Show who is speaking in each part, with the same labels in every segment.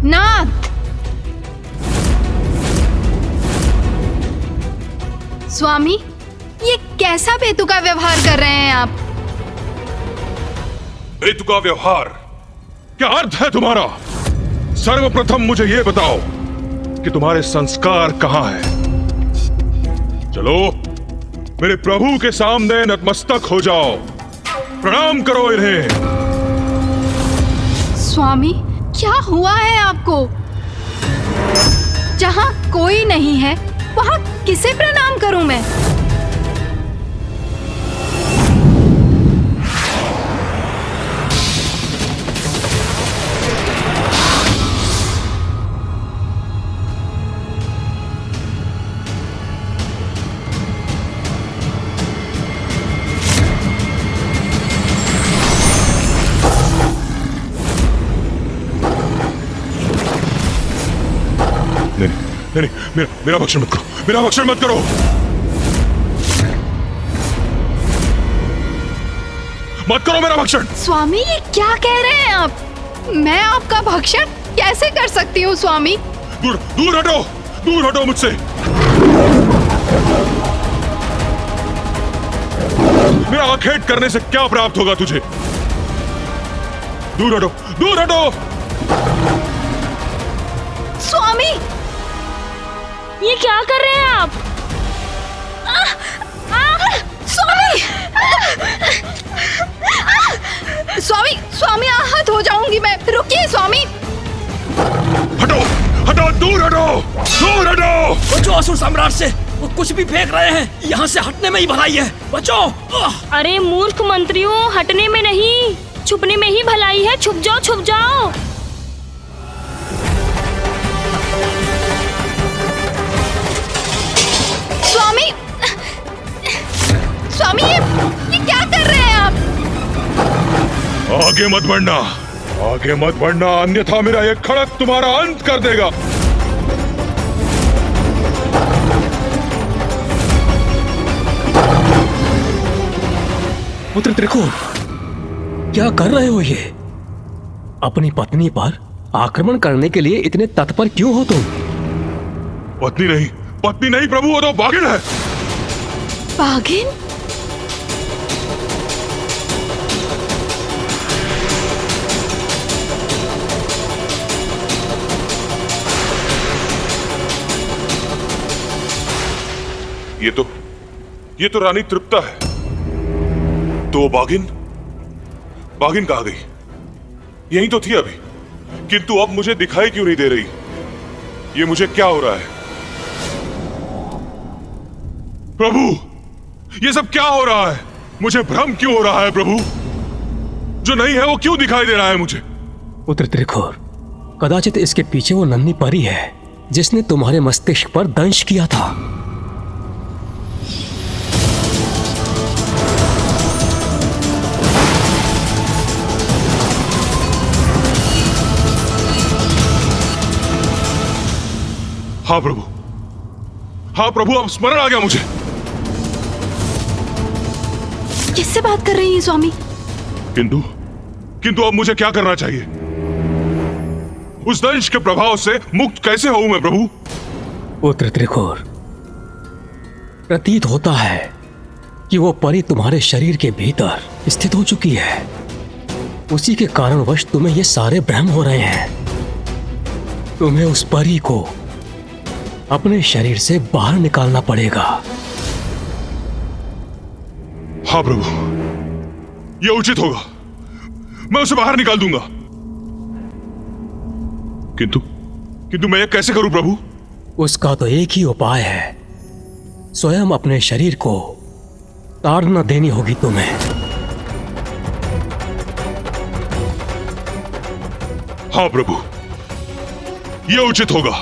Speaker 1: नाथ! स्वामी, ये कैसा बेतुका व्यवहार कर रहे हैं आप?
Speaker 2: बेतुका व्यवहार? क्या अर्थ है तुम्हारा? सर्वप्रथम मुझे ये बताओ कि तुम्हारे संस्कार कहाँ हैं? चलो मेरे प्रभु के सामने नतमस्तक हो जाओ, प्रणाम करो इन्हें।
Speaker 1: स्वामी, क्या हुआ है आपको? जहाँ कोई नहीं है वहाँ किसे प्रणाम करूं मैं?
Speaker 2: नहीं, मेरा भक्षण मत करो, मेरा भक्षण मत करो। मत करो मेरा भक्षण।
Speaker 1: स्वामी, ये क्या कह रहे हैं आप? मैं आपका भक्षण कैसे कर सकती हूँ स्वामी?
Speaker 2: दूर दूर हटो, दूर हटो मुझसे। मेरा आखेट करने से क्या प्राप्त होगा तुझे? दूर हटो, दूर हटो।
Speaker 1: स्वामी,
Speaker 3: ये क्या कर रहे हैं आप?
Speaker 1: स्वामी! स्वामी, स्वामी, आहत हो जाऊंगी मैं। रुकिए स्वामी।
Speaker 2: हटो, हटो, दूर हटो, दूर हटो।
Speaker 4: बचो असुर सम्राट से, वो कुछ भी फेंक रहे हैं। यहाँ से हटने में ही भलाई है, बचो।
Speaker 3: अरे मूर्ख मंत्रियों, हटने में नहीं, छुपने में ही भलाई है। छुप जाओ, छुप जाओ।
Speaker 1: स्वामी, स्वामी, ये क्या कर रहे हैं आप?
Speaker 2: आगे मत बढ़ना, आगे मत बढ़ना, अन्यथा मेरा ये खड़क तुम्हारा अंत कर देगा।
Speaker 4: पुत्र त्रिकोण, क्या कर रहे हो ये? अपनी पत्नी पर आक्रमण करने के लिए इतने तत्पर क्यों हो तुम?
Speaker 2: पत्नी नहीं, पत्नी नहीं प्रभु, वो तो बाघिन है।
Speaker 1: बाघिन?
Speaker 2: ये तो रानी तृप्ता है। तो बाघिन, बाघिन कहाँ गई? यहीं तो थी अभी, किंतु अब मुझे दिखाई क्यों नहीं दे रही? ये मुझे क्या हो रहा है? प्रभु, ये सब क्या हो रहा है? मुझे भ्रम क्यों हो रहा है प्रभु? जो नहीं है वो क्यों दिखाई दे रहा है मुझे?
Speaker 4: पुत्र त्रिकोण, कदाचित इसके पीछे वो नन्ही परी है जिसने तुम्हारे मस्तिष्क पर दंश किया था।
Speaker 2: हाँ प्रभु, हाँ प्रभु, अब स्मरण आ गया मुझे।
Speaker 1: किससे बात कर रही हैं स्वामी?
Speaker 2: किंतु अब मुझे क्या करना चाहिए? उस दंश के प्रभाव से मुक्त कैसे होऊं मैं प्रभु?
Speaker 4: पुत्र त्रिकोण, प्रतीत होता है कि वो परी तुम्हारे शरीर के भीतर स्थित हो चुकी है। उसी के कारणवश तुम्हें ये सारे भ्रम हो रहे हैं। तुम्हें उस परी को अपने शरीर से बाहर निकालना पड़ेगा।
Speaker 2: हाँ प्रभु, यह उचित होगा। मैं उसे बाहर निकाल दूंगा। किंतु मैं यह कैसे करूं प्रभु?
Speaker 4: उसका तो एक ही उपाय है, स्वयं अपने शरीर को ताड़ना देनी होगी तुम्हें।
Speaker 2: हाँ प्रभु, यह उचित होगा।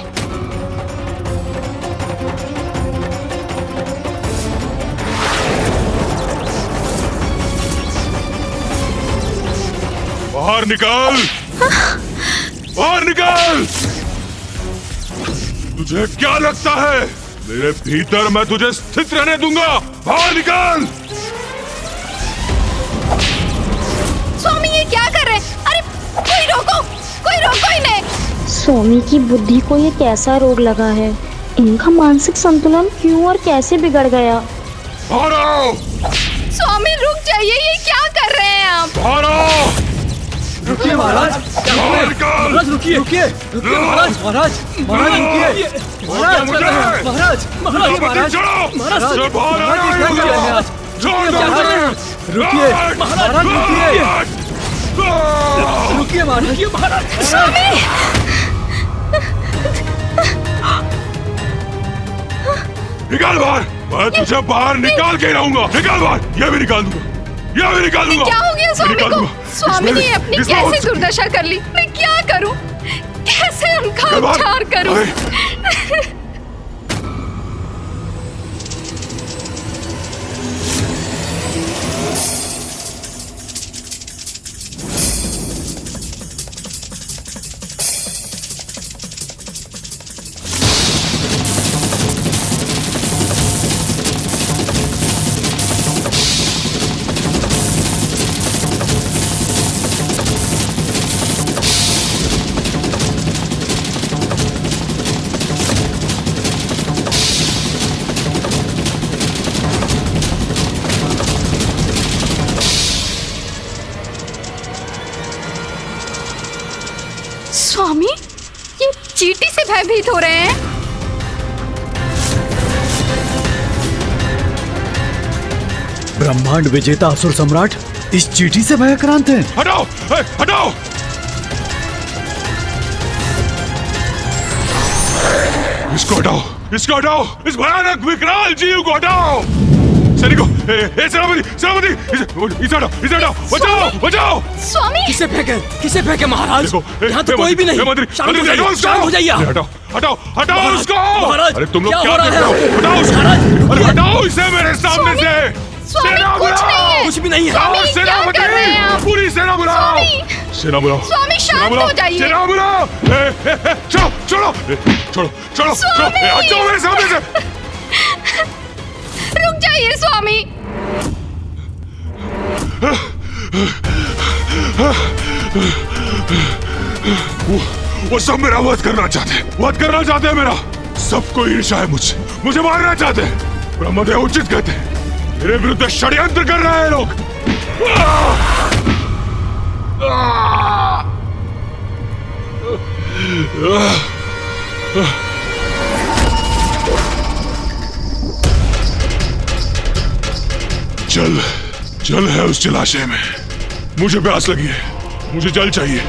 Speaker 2: बाहर निकाल, बाहर निकाल। तुझे क्या लगता है मेरे भीतर मैं तुझे स्थित रहने दूंगा? बाहर निकाल।
Speaker 1: स्वामी, ये क्या कर रहे हैं? अरे कोई रोको इन्हें।
Speaker 5: स्वामी की बुद्धि को ये कैसा रोग लगा है? इनका मानसिक संतुलन क्यों और कैसे बिगड़ गया?
Speaker 2: भारो!
Speaker 1: स्वामी रुक जाइए, ये क्या कर रहे हैं आप?
Speaker 2: भारो!
Speaker 6: रुकिए महाराज,
Speaker 2: बाहर निकाल!
Speaker 6: महाराज रुकिए, रुकिए, रुकिए महाराज, महाराज, महाराज रुकिए, महाराज, महाराज, महाराज, महाराज, महाराज,
Speaker 2: चल बाहर आ रहा है! छोड़ दो मुझे!
Speaker 6: रुकिए, महाराज रुकिए, रुकिए महाराज, रुकिए महाराज,
Speaker 1: स्वामी!
Speaker 2: निकाल बाहर! मैं तुझे बाहर निकाल के रहूंगा! निकाल बाहर! ये भी निकाल दूंगा! ये भी निकाल दूंगा!
Speaker 1: क्या हो गया स्वामी
Speaker 2: निकाल
Speaker 1: को?
Speaker 2: दूंगा।
Speaker 1: स्वामी ने
Speaker 2: इसमें-
Speaker 1: अपनी
Speaker 2: इसमें
Speaker 1: कैसे
Speaker 2: और-
Speaker 1: दुर्दशा कर ली? मैं क्या करूं? कैसे उनका
Speaker 2: निकाल बाहर!
Speaker 1: उपचार करूं?
Speaker 2: अरे,
Speaker 1: स्वामी, ये चींटी से भयभीत हो रहे हैं।
Speaker 6: ब्रह्मांड विजेता असुर सम्राट इस चींटी से भयाक्रांत हैं।
Speaker 2: हटाओ! ए, हटाओ! इसको हटाओ! इसको हटाओ! इस भयानक विकराल जीव को हटाओ! सैनिकों! सेनापति! सेनापति! इसे हटाओ! इसे हटाओ! बचाओ! बचाओ!
Speaker 1: स्वामी,
Speaker 4: किसे फेंके महाराज?
Speaker 2: देखो,
Speaker 4: यहाँ तो कोई भी नहीं। शांत हो जाइए, शांत हो जाइए।
Speaker 2: हटाओ! हटाओ! हटाओ
Speaker 4: महाराज,
Speaker 2: उसको!
Speaker 4: महाराज,
Speaker 2: अरे तुम लोग
Speaker 4: क्या
Speaker 2: क्या
Speaker 4: हो रहा
Speaker 2: कर रहे
Speaker 4: है?
Speaker 2: हो? हटाओ उसको!
Speaker 4: महाराज,
Speaker 2: अरे हटाओ इसे मेरे सामने
Speaker 1: स्वामी,
Speaker 2: से!
Speaker 1: स्वामी,
Speaker 2: सेना
Speaker 1: कुछ
Speaker 2: बुलाओ!
Speaker 1: नहीं है।
Speaker 4: कुछ भी नहीं है।
Speaker 1: स्वामी,
Speaker 2: आओ,
Speaker 1: क्या कर रहे हैं आप?
Speaker 2: पूरी सेना बुलाओ!
Speaker 1: स्वामी!
Speaker 2: सेना बुलाओ!
Speaker 1: स्वामी,
Speaker 2: सेना
Speaker 1: शांत
Speaker 2: बुलाओ!
Speaker 1: हो जाइए।
Speaker 2: सेना बुलाओ! चलो! चलो! छोड़ो! चलो!
Speaker 1: स्वामी!
Speaker 2: हट जाओ मेरे सामने से!
Speaker 1: रुक जाइए स्वामी।
Speaker 2: वो सब मेरा वध करना चाहते हैं मेरा। सबको ईर्ष्या है मुझसे, मुझे मारना चाहते हैं। ब्रह्मदेव उचित कहते हैं, मेरे विरुद्ध षड्यंत्र कर रहे हैं लोग। जल है उस जलाशय में। मुझे प्यास लगी है, मुझे जल चाहिए।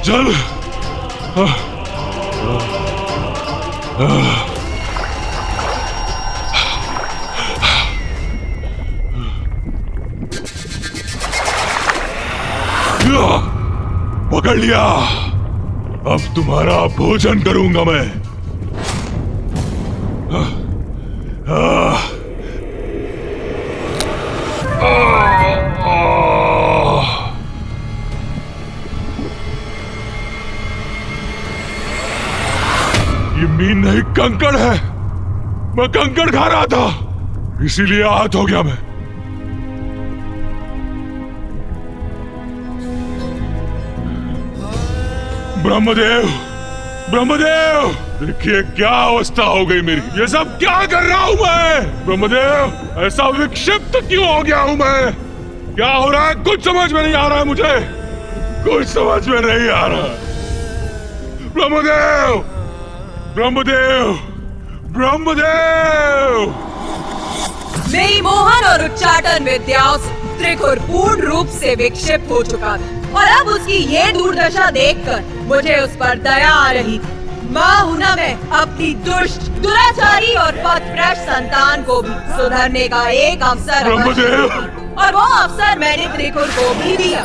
Speaker 2: जल। पकड़ लिया। अब तुम्हारा भोजन करूंगा मैं। ये मीन नहीं, कंकड़ है। मैं कंकड़ खा रहा था, इसीलिए आहत हो गया मैं। ब्रह्मदेव, ब्रह्मदेव, देखिए क्या अवस्था हो गई मेरी। ये सब क्या कर रहा हूं मैं? ब्रह्मदेव, ऐसा विक्षिप्त क्यों हो गया हूं मैं? क्या हो रहा है? कुछ समझ में नहीं आ रहा है मुझे, कुछ समझ में नहीं आ रहा। ब्रह्मदेव, ब्रह्मदेव, ब्रह्मदेव!
Speaker 7: मेरी मोहन और उच्चाटन विद्याओं से त्रिकुर पूर्ण रूप से विक्षिप्त हो चुका था और अब उसकी ये दुर्दशा देखकर मुझे उस पर दया आ रही थी। माँ हूं ना मैं अपनी दुष्ट, दुराचारी और पथभ्रष्ट संतान को भी सुधरने का एक अवसर अवश्य देती। और वो अवसर मैंने त्रिकुर को भी दिया।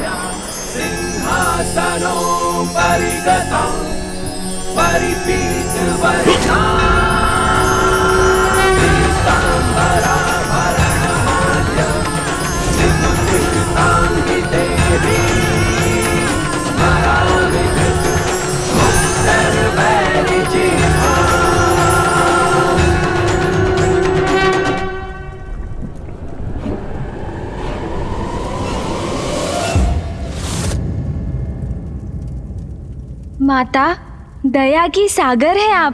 Speaker 8: माता, दया की सागर है आप।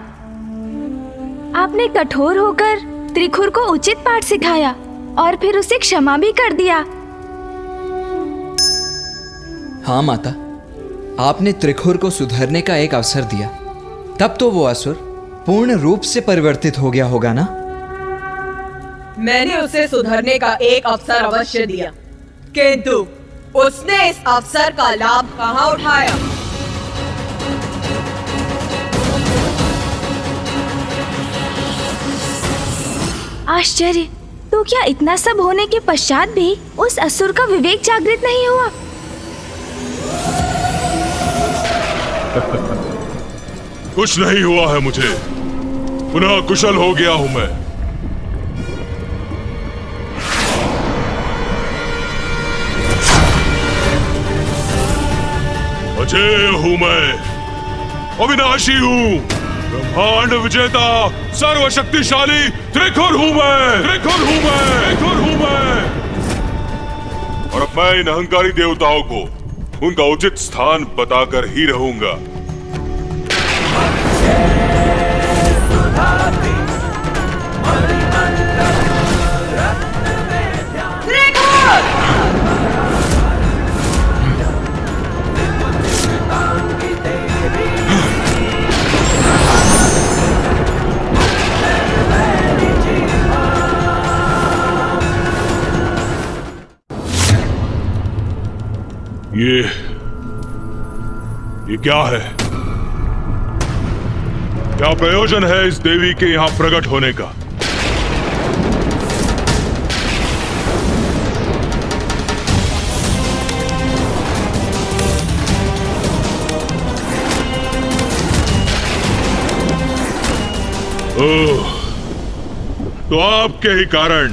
Speaker 8: आपने कठोर होकर त्रिखुर को उचित पाठ सिखाया और फिर उसे क्षमा भी कर दिया।
Speaker 6: हाँ माता, आपने त्रिखुर को सुधरने का एक अवसर दिया, तब तो वो असुर पूर्ण रूप से परिवर्तित हो गया होगा ना?
Speaker 7: मैंने उसे सुधरने का एक अवसर अवश्य दिया, किंतु उसने इस अवसर का लाभ कहाँ उठाया?
Speaker 8: आश्चर्य, तो क्या इतना सब होने के पश्चात भी उस असुर का विवेक जागृत नहीं हुआ?
Speaker 2: कुछ नहीं हुआ है मुझे, पुनः कुशल हो गया हूं मैं। अजय हूं मैं, अविनाशी हूं, ब्रह्मांड विजेता, सर्वशक्तिशाली त्रिखुर हूं मैं, त्रिखुर हूं मैं, त्रिखुर हूं मैं। और अब मैं इन अहंकारी देवताओं को उनका उचित स्थान बताकर ही रहूंगा। ये क्या है? क्या प्रयोजन है इस देवी के यहां प्रकट होने का? ओह, तो आपके ही कारण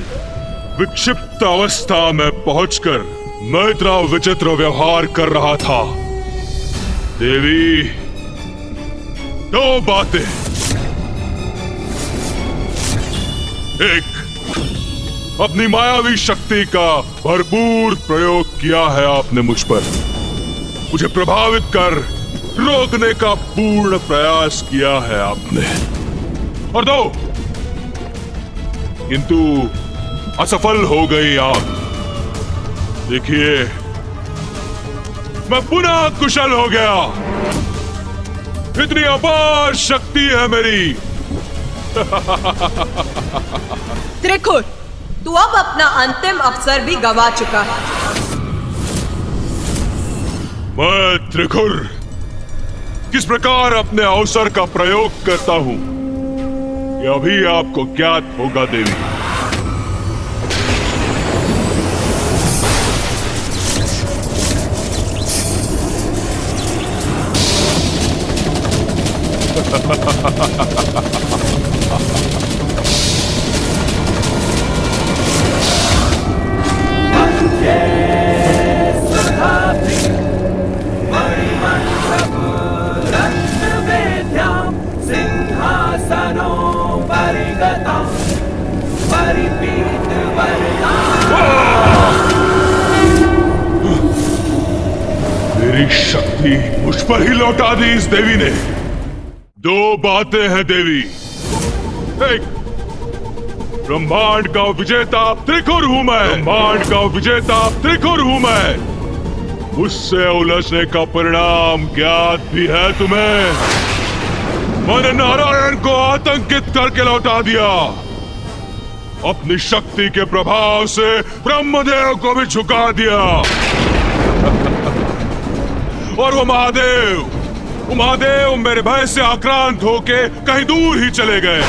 Speaker 2: विक्षिप्त अवस्था में पहुंचकर मैं इतना विचित्र व्यवहार कर रहा था। देवी, दो बातें। एक, अपनी मायावी शक्ति का भरपूर प्रयोग किया है आपने मुझ पर, मुझे प्रभावित कर रोकने का पूर्ण प्रयास किया है आपने। और दो, किंतु असफल हो गई आप। देखिए, मैं पुनः कुशल हो गया। इतनी अपार शक्ति है मेरी।
Speaker 7: त्रिखुर, तू अब अपना अंतिम अवसर भी गवा चुका है।
Speaker 2: मैं त्रिखुर किस प्रकार अपने अवसर का प्रयोग करता हूं, यह अभी आपको ज्ञात होगा देवी। मेरी शक्ति मुझ पर ही लौटा दी इस देवी ने। दो बातें हैं देवी। एक, ब्रह्मांड का विजेता त्रिखुर हूं मैं, ब्रह्मांड का विजेता त्रिखुर हूं मैं। उससे उलझने का परिणाम ज्ञात भी है तुम्हें। मैंने नारायण को आतंकित करके लौटा दिया। अपनी शक्ति के प्रभाव से ब्रह्मदेव को भी झुका दिया। और वो महादेव मेरे भय से आक्रांत होके कहीं दूर ही चले गए।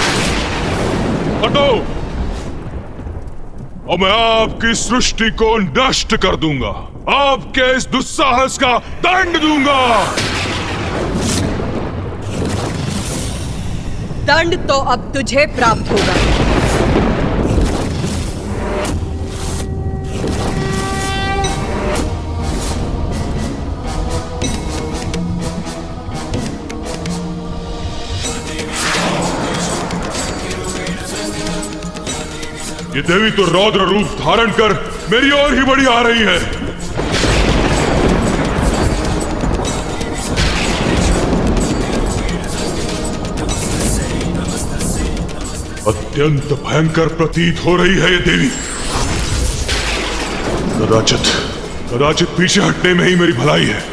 Speaker 2: हटो, और मैं आपकी सृष्टि को नष्ट कर दूंगा, आपके इस दुस्साहस का दंड दूंगा।
Speaker 7: दंड तो अब तुझे प्राप्त होगा।
Speaker 2: ये देवी तो रौद्र रूप धारण कर मेरी ओर ही बढ़ी आ रही है। अत्यंत भयंकर प्रतीत हो रही है ये देवी। कदाचित पीछे हटने में ही मेरी भलाई है।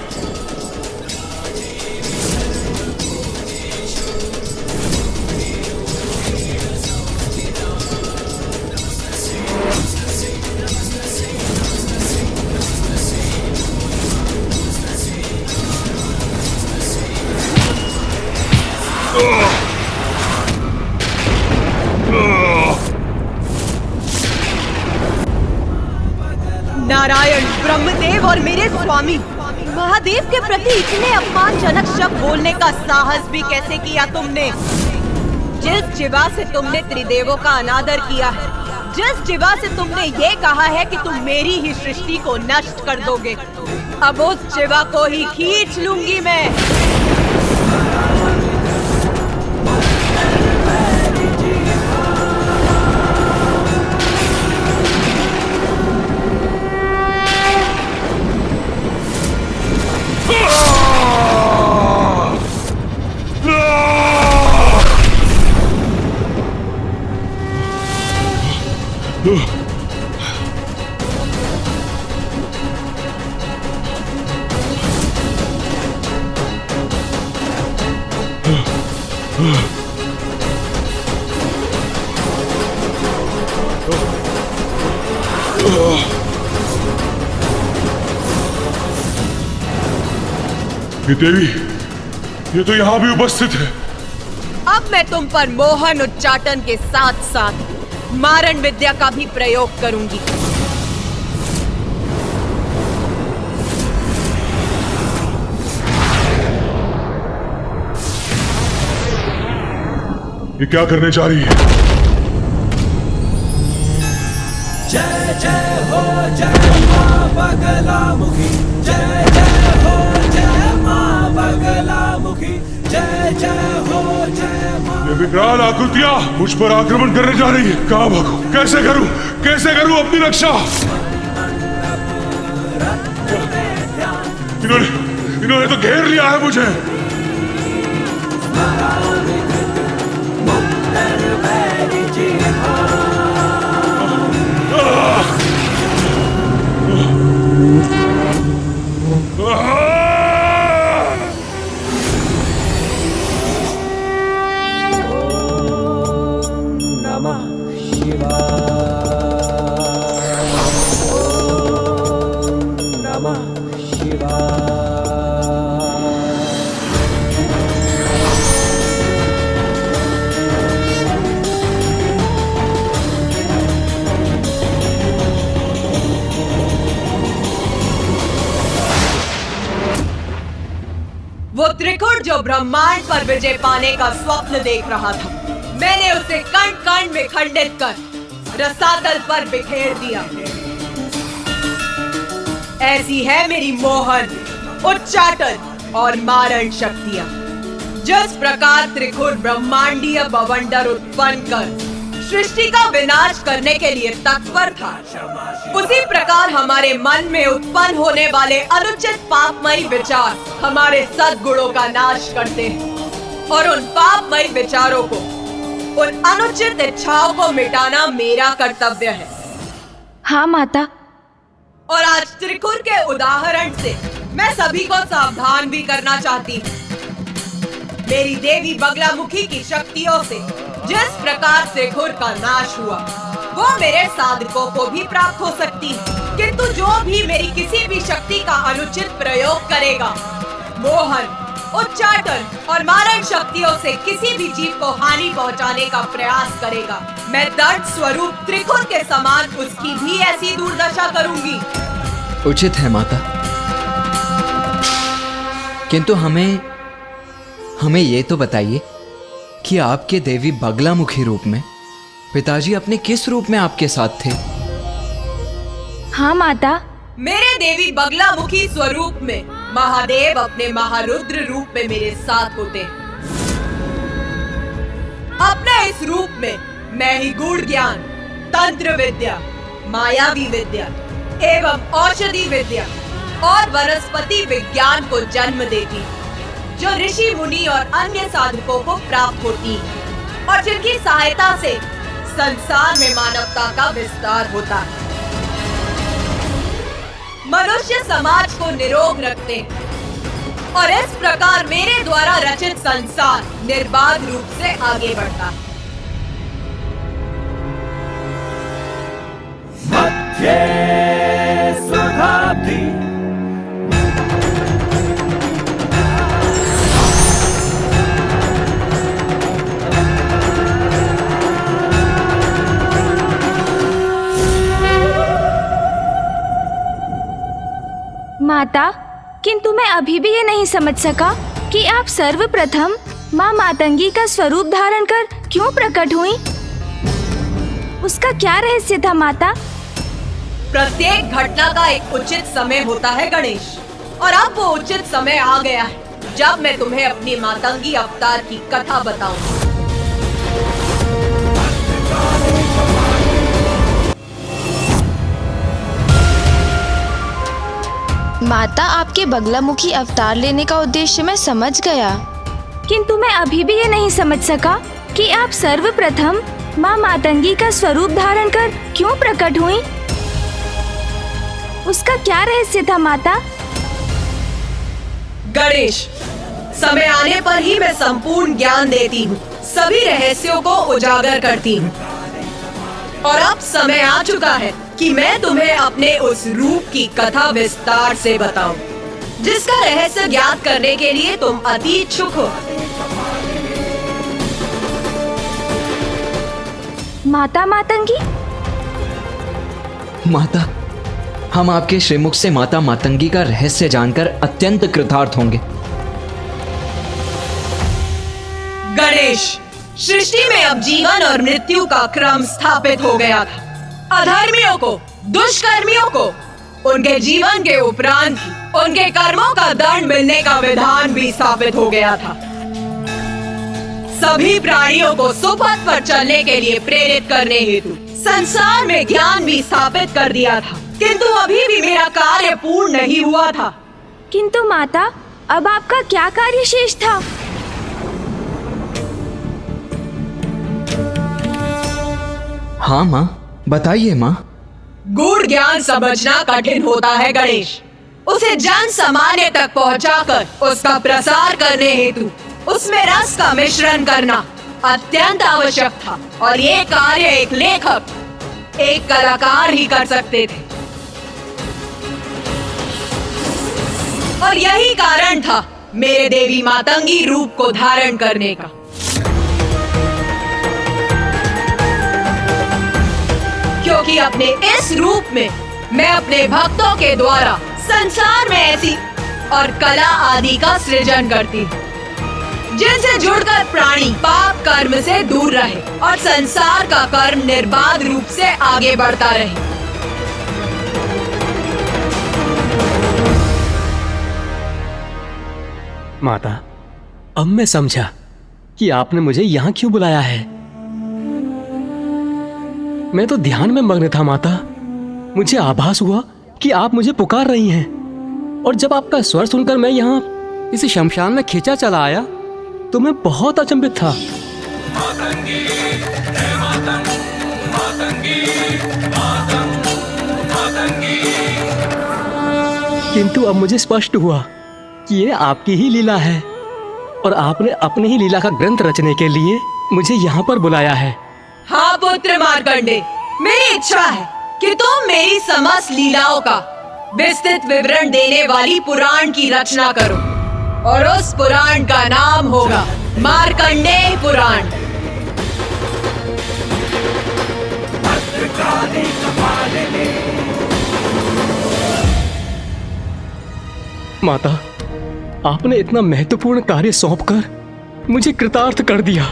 Speaker 7: नारायण, ब्रह्मदेव और मेरे स्वामी, महादेव के प्रति इतने अपमानजनक शब्द बोलने का साहस भी कैसे किया तुमने? जिस जिवा से तुमने त्रिदेवों का अनादर किया है, जिस जिवा से तुमने ये कहा है कि तुम मेरी ही सृष्टि को नष्ट कर दोगे, अब उस जिवा को ही खींच लूंगी मैं।
Speaker 2: ये देवी, ये तो यहाँ भी उपस्थित है।
Speaker 7: अब मैं तुम पर मोहन उच्चाटन के साथ साथ मारण विद्या का भी प्रयोग करूंगी।
Speaker 2: ये क्या करने जा रही है?
Speaker 9: जय जय हो जय मां बगलामुखी, जय जय हो जय मां बगलामुखी, जय जय हो जय मां।
Speaker 2: ये विकराल आकृतियां मुझ पर आक्रमण करने जा रही है। कहाँ भागूं? कैसे करूं अपनी रक्षा? इन्होंने तो घेर लिया है मुझे।
Speaker 9: नमः शिवाय, नमः शिवाय।
Speaker 7: वो त्रिकुट जो ब्रह्मांड पर विजय पाने का स्वप्न देख रहा था, मैंने उसे कण कण में खंडित कर रसातल पर बिखेर दिया। ऐसी है मेरी मोहन, उच्चाटन और मारण शक्तियां। जिस प्रकार त्रिकुट ब्रह्मांडीय बवंडर उत्पन्न कर सृष्टि का विनाश करने के लिए तत्पर था, उसी प्रकार हमारे मन में उत्पन्न होने वाले अनुचित पापमयी विचार हमारे सद्गुणों का नाश करते हैं और उन पापमयी विचारों को, उन अनुचित इच्छाओं को मिटाना मेरा कर्तव्य है।
Speaker 8: हाँ माता।
Speaker 7: और आज त्रिकुट के उदाहरण से मैं सभी को सावधान भी करना चाहती हूँ। मेरी देवी बगलामुखी की शक्तियों से जिस प्रकार त्रिकुट का नाश हुआ, वो मेरे साधकों को भी प्राप्त हो सकती है। किंतु जो भी मेरी किसी भी शक्ति का अनुचित प्रयोग करेगा, मोहन, उच्चाटन और मारण शक्तियों से किसी भी जीव को हानि पहुंचाने का प्रयास करेगा, मैं दर्द स्वरूप त्रिकुट के समान उसकी भी ऐसी दुर्दशा करूंगी।
Speaker 6: उचित है माता, किंतु हमें ये तो बताइए कि आपके देवी बगलामुखी रूप में पिताजी अपने किस रूप में आपके साथ थे?
Speaker 8: हाँ माता।
Speaker 7: मेरे देवी बगलामुखी स्वरूप में महादेव अपने महारुद्र रूप में मेरे साथ होते हैं। अपने इस रूप में मैं ही गूढ़ ज्ञान, तंत्र विद्या, मायावी विद्या एवं औषधि विद्या और वनस्पति विज्ञान को जन्म देती, जो ऋषि मुनि और अन्य साधकों को प्राप्त होती है और जिनकी सहायता से संसार में मानवता का विस्तार होता है। मनुष्य समाज को निरोग रखते हैं और इस प्रकार मेरे द्वारा रचित संसार निर्बाध रूप से आगे बढ़ता है।
Speaker 9: मध्ये सुधाब्धि
Speaker 8: माता, किंतु मैं अभी भी ये नहीं समझ सका कि आप सर्वप्रथम माँ मातंगी का स्वरूप धारण कर क्यों प्रकट हुई? उसका क्या रहस्य था माता?
Speaker 7: प्रत्येक घटना का एक उचित समय होता है गणेश, और अब वो उचित समय आ गया है जब मैं तुम्हें अपनी मातंगी अवतार की कथा बताऊं।
Speaker 10: माता, आपके बगलामुखी अवतार लेने का उद्देश्य मैं समझ गया,
Speaker 8: किंतु मैं अभी भी ये नहीं समझ सका कि आप सर्वप्रथम माँ मातंगी का स्वरूप धारण कर क्यों प्रकट हुई? उसका क्या रहस्य था माता?
Speaker 7: गणेश, समय आने पर ही मैं संपूर्ण ज्ञान देती हूँ, सभी रहस्यों को उजागर करती हूँ। और अब समय आ चुका है कि मैं तुम्हें अपने उस रूप की कथा विस्तार से बताऊं, जिसका रहस्य ज्ञात करने के लिए तुम अति इच्छुक हो।
Speaker 8: माता मातंगी?
Speaker 6: माता, हम आपके श्रीमुख से माता मातंगी का रहस्य जानकर अत्यंत कृतार्थ होंगे।
Speaker 7: गणेश, सृष्टि में अब जीवन और मृत्यु का क्रम स्थापित हो गया था। अधर्मियों को, दुष्कर्मियों को उनके जीवन के उपरांत ही उनके कर्मों का दंड मिलने का विधान भी स्थापित हो गया था। सभी प्राणियों को सुपथ पर चलने के लिए प्रेरित करने हेतु संसार में ज्ञान भी स्थापित कर दिया था, किंतु अभी भी मेरा कार्य पूर्ण नहीं हुआ था।
Speaker 8: किंतु माता, अब आपका क्या कार्य शेष था?
Speaker 6: हाँ माँ, बताइए माँ।
Speaker 7: गूढ़ ज्ञान समझना कठिन होता है गणेश। उसे जन सामान्य तक पहुंचाकर उसका प्रसार करने हेतु उसमें रस का मिश्रण करना अत्यंत आवश्यक था, और ये कार्य एक लेखक, एक कलाकार ही कर सकते थे। और यही कारण था मेरे देवी मातंगी रूप को धारण करने का। क्योंकि अपने इस रूप में मैं अपने भक्तों के द्वारा संसार में ऐसी और कला आदि का सृजन करती हूँ, जिनसे जुड़कर प्राणी पाप कर्म से दूर रहे और संसार का कर्म निर्बाध रूप से आगे बढ़ता रहे।
Speaker 4: माता, अब मैं समझा कि आपने मुझे यहाँ क्यों बुलाया है। मैं तो ध्यान में मग्न था माता। मुझे आभास हुआ कि आप मुझे पुकार रही हैं, और जब आपका स्वर सुनकर मैं यहाँ इस शमशान में खींचा चला आया तो मैं बहुत अचंभित था। किंतु अब मुझे स्पष्ट हुआ कि ये आपकी ही लीला है, और आपने अपनी ही लीला का ग्रंथ रचने के लिए मुझे यहाँ पर बुलाया है।
Speaker 7: हाँ पुत्र मार्कंडे, मेरी इच्छा है कि तुम मेरी समस्त लीलाओं का विस्तृत विवरण देने वाली पुराण की रचना करो, और उस पुराण का नाम होगा मार्कंडेय पुराण।
Speaker 4: माता, आपने इतना महत्वपूर्ण कार्य सौंपकर मुझे कृतार्थ कर दिया।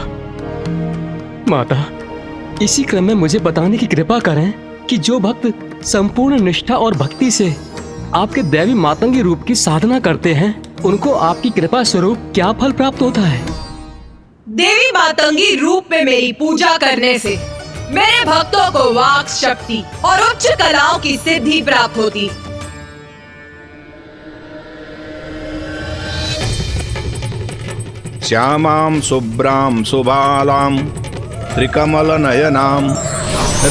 Speaker 4: माता, इसी क्रम में मुझे बताने की कृपा करें कि जो भक्त संपूर्ण निष्ठा और भक्ति से आपके दैवी मातंगी रूप की साधना करते हैं, उनको आपकी कृपा स्वरूप क्या फल प्राप्त होता है?
Speaker 7: देवी मातंगी रूप में मेरी पूजा करने से मेरे भक्तों को वाक शक्ति और उच्च कलाओं की सिद्धि प्राप्त होती।
Speaker 11: श्यामां शुभ्रां सुबालां त्रिकमलनयनां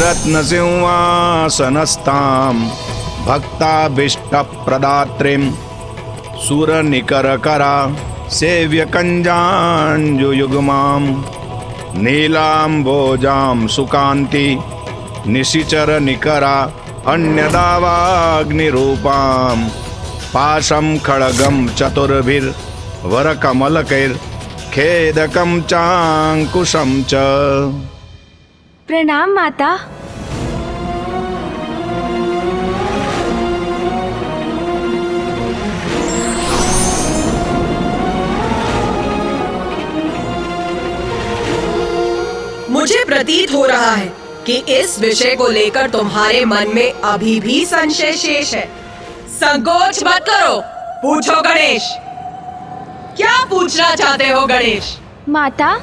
Speaker 11: रत्नसिंहासनस्थां भक्ताभीष्टप्रदात्रीं सुरनिकरकरा सेव्यकञ्जाञ्जुयुग्मां नीलाम्बोजां सुकान्ति निशिचरनिकरा अन्यदावाग्निरूपां पाशं खड्गं चतुर्भिर्वरकमलकैर्खेदकं चाङ्कुशं च।
Speaker 8: प्रणाम माता।
Speaker 7: मुझे प्रतीत हो रहा है कि इस विषय को लेकर तुम्हारे मन में अभी भी संशय शेष है। संकोच मत करो, पूछो गणेश। क्या पूछना चाहते हो गणेश?
Speaker 8: माता,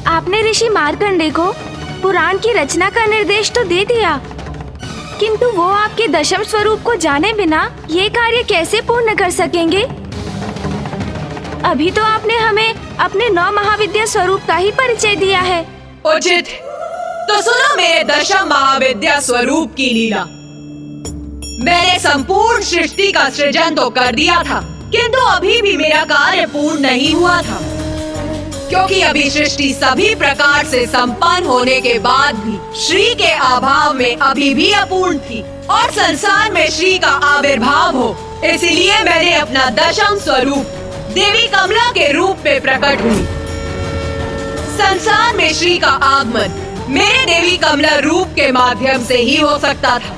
Speaker 8: आपने ऋषि मार्कंडेय को पुराण की रचना का निर्देश तो दे दिया, किंतु वो आपके दशम स्वरूप को जाने बिना ये कार्य कैसे पूर्ण कर सकेंगे? अभी तो आपने हमें अपने 9 महाविद्या स्वरूप का ही परिचय दिया है।
Speaker 7: उचित, तो सुनो मेरे दशम महाविद्या स्वरूप की लीला। मैंने संपूर्ण सृष्टि का सृजन तो कर दिया था, किंतु अभी भी मेरा कार्य पूर्ण नहीं हुआ था, क्योंकि अभी सृष्टि सभी प्रकार से संपन्न होने के बाद भी श्री के अभाव में अभी भी अपूर्ण थी और संसार में श्री का आविर्भाव हो, इसलिए मैंने अपना दशम स्वरूप देवी कमला के रूप में प्रकट हुई। संसार में श्री का आगमन मेरे देवी कमला रूप के माध्यम से ही हो सकता था,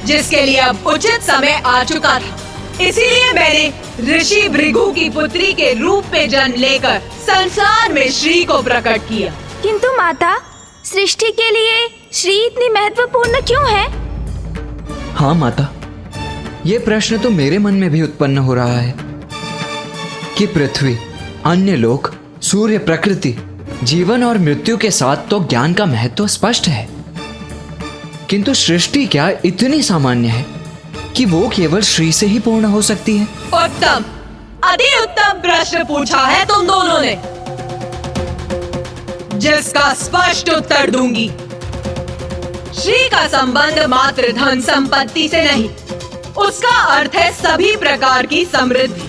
Speaker 7: जिसके लिए अब उचित समय आ चुका था। इसीलिए मैंने ऋषि भृगु की पुत्री के रूप में जन्म लेकर संसार में श्री को प्रकट किया।
Speaker 8: किंतु माता, सृष्टि के लिए श्री इतनी महत्वपूर्ण क्यों है?
Speaker 6: हाँ माता, ये प्रश्न तो मेरे मन में भी उत्पन्न हो रहा है कि पृथ्वी, अन्य लोक, सूर्य, प्रकृति, जीवन और मृत्यु के साथ तो ज्ञान का महत्व स्पष्ट है, किंतु सृष्टि क्या इतनी सामान्य है कि वो केवल श्री से ही पूर्ण हो सकती है?
Speaker 7: उत्तम, अति उत्तम प्रश्न पूछा है तुम दोनों ने, जिसका स्पष्ट उत्तर दूंगी। श्री का संबंध मात्र धन संपत्ति से नहीं, उसका अर्थ है सभी प्रकार की समृद्धि,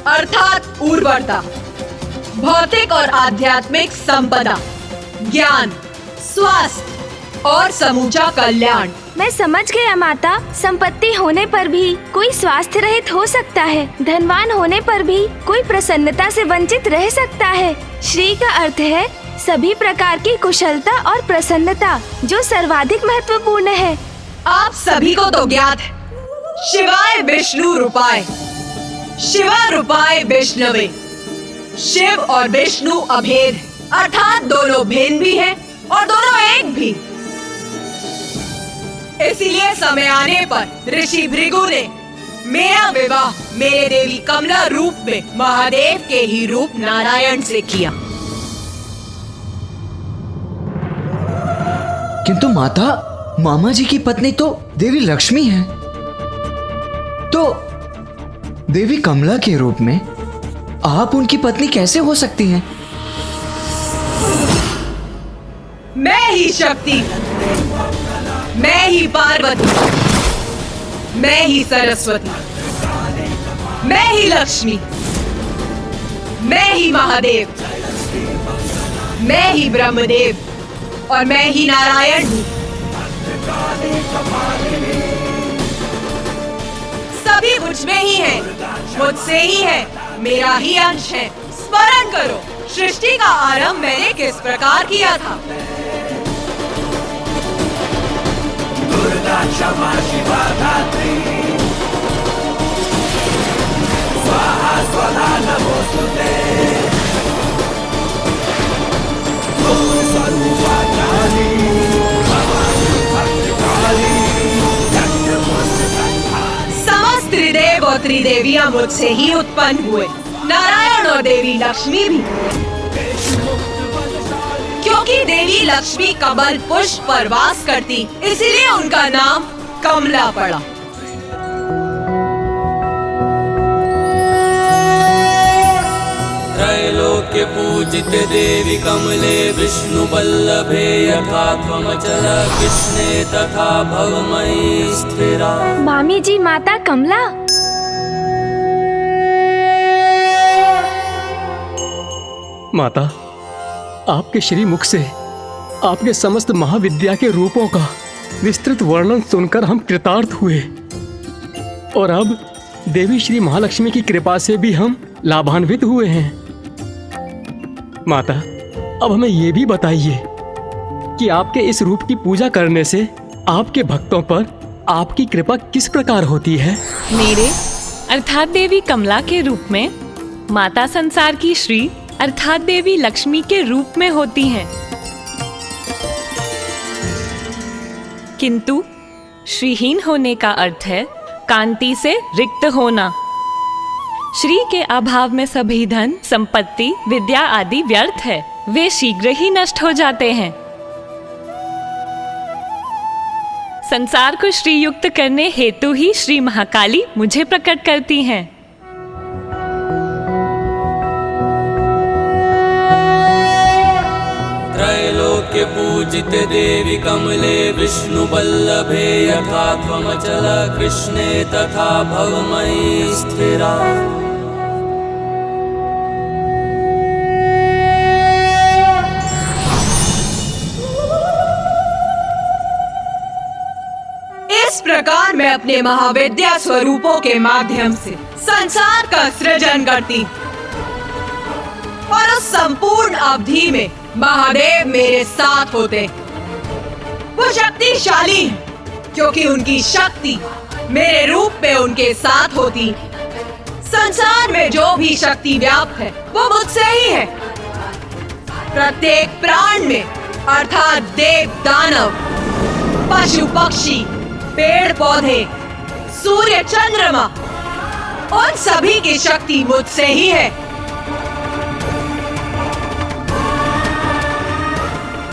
Speaker 7: अर्थात उर्वरता, भौतिक और आध्यात्मिक संपदा, ज्ञान, स्वास्थ्य और समूचा कल्याण।
Speaker 8: मैं समझ गया माता। संपत्ति होने पर भी कोई स्वास्थ्य रहित हो सकता है, धनवान होने पर भी कोई प्रसन्नता से वंचित रह सकता है। श्री का अर्थ है सभी प्रकार की कुशलता और प्रसन्नता, जो सर्वाधिक महत्वपूर्ण है।
Speaker 7: आप सभी को तो ज्ञात है, शिवाय विष्णु रूपाय, शिवा रूपाय विष्णवे। शिव और विष्णु अभेद है, अर्थात दोनों भिन्न भी हैं और दोनों एक भी। इसीलिए समय आने पर ऋषि भृगु ने मेरा विवाह मेरे देवी कमला रूप में महादेव के ही रूप नारायण से किया।
Speaker 6: किंतु माता, मामा जी की पत्नी तो देवी लक्ष्मी है, तो देवी कमला के रूप में आप उनकी पत्नी कैसे हो सकती हैं?
Speaker 7: मैं ही शक्ति, मैं ही पार्वती, मैं ही सरस्वती, मैं ही लक्ष्मी, मैं ही महादेव, मैं ही ब्रह्मदेव और मैं ही नारायण हूँ। सभी मुझ में ही है, मुझसे ही है, मेरा ही अंश है। स्मरण करो, सृष्टि का आरंभ मैंने किस प्रकार किया था।
Speaker 9: दुर्गा क्षमा शिवा धात्री, स्वाहा स्वधा नमोस्तुते। ओम स्वरूपा काली, भवानी भद्रकाली,
Speaker 7: समस्त त्रिदेव और त्रिदेवियां मुझसे ही उत्पन्न हुए, नारायण और देवी लक्ष्मी भी, क्योंकि देवी लक्ष्मी कमल पुष्प पर वास करती, इसीलिए उनका नाम कमला पड़ा।
Speaker 9: त्रैलोक्य त्रैलोक्य पूजिते देवी कमले विष्णु वल्लभे यथा त्वमचल कृष्णे तथा भवमयी स्थिरा।
Speaker 8: मामी जी, माता कमला।
Speaker 4: माता, आपके श्री मुख से आपके समस्त महाविद्या के रूपों का विस्तृत वर्णन सुनकर हम कृतार्थ हुए और अब देवी श्री महालक्ष्मी की कृपा से भी हम लाभान्वित हुए हैं। माता, अब हमें ये भी बताइए कि आपके इस रूप की पूजा करने से आपके भक्तों पर आपकी कृपा किस प्रकार होती है?
Speaker 12: मेरे अर्थात देवी कमला के रूप में माता संसार की श्री अर्थात देवी लक्ष्मी के रूप में होती हैं, किंतु श्रीहीन होने का अर्थ है कांति से रिक्त होना। श्री के अभाव में सभी धन, संपत्ति, विद्या आदि व्यर्थ है, वे शीघ्र ही नष्ट हो जाते हैं। संसार को श्री युक्त करने हेतु ही श्री महाकाली मुझे प्रकट करती हैं।
Speaker 9: त्रैलोक्य पूजिते देवी कमले विष्णु वल्लभे यथा त्वमचल कृष्णे तथा भवमयी स्थिरा।
Speaker 7: इस प्रकार मैं अपने महाविद्या स्वरूपों के माध्यम से संसार का सृजन करती और उस संपूर्ण अवधि में महादेव मेरे साथ होते। वो शक्तिशाली हैं क्योंकि उनकी शक्ति मेरे रूप में उनके साथ होती। संसार में जो भी शक्ति व्याप्त है वो मुझसे ही है। प्रत्येक प्राण में अर्थात देव, दानव, पशु, पक्षी, पेड़ पौधे, सूर्य, चंद्रमा, उन सभी की शक्ति मुझसे ही है।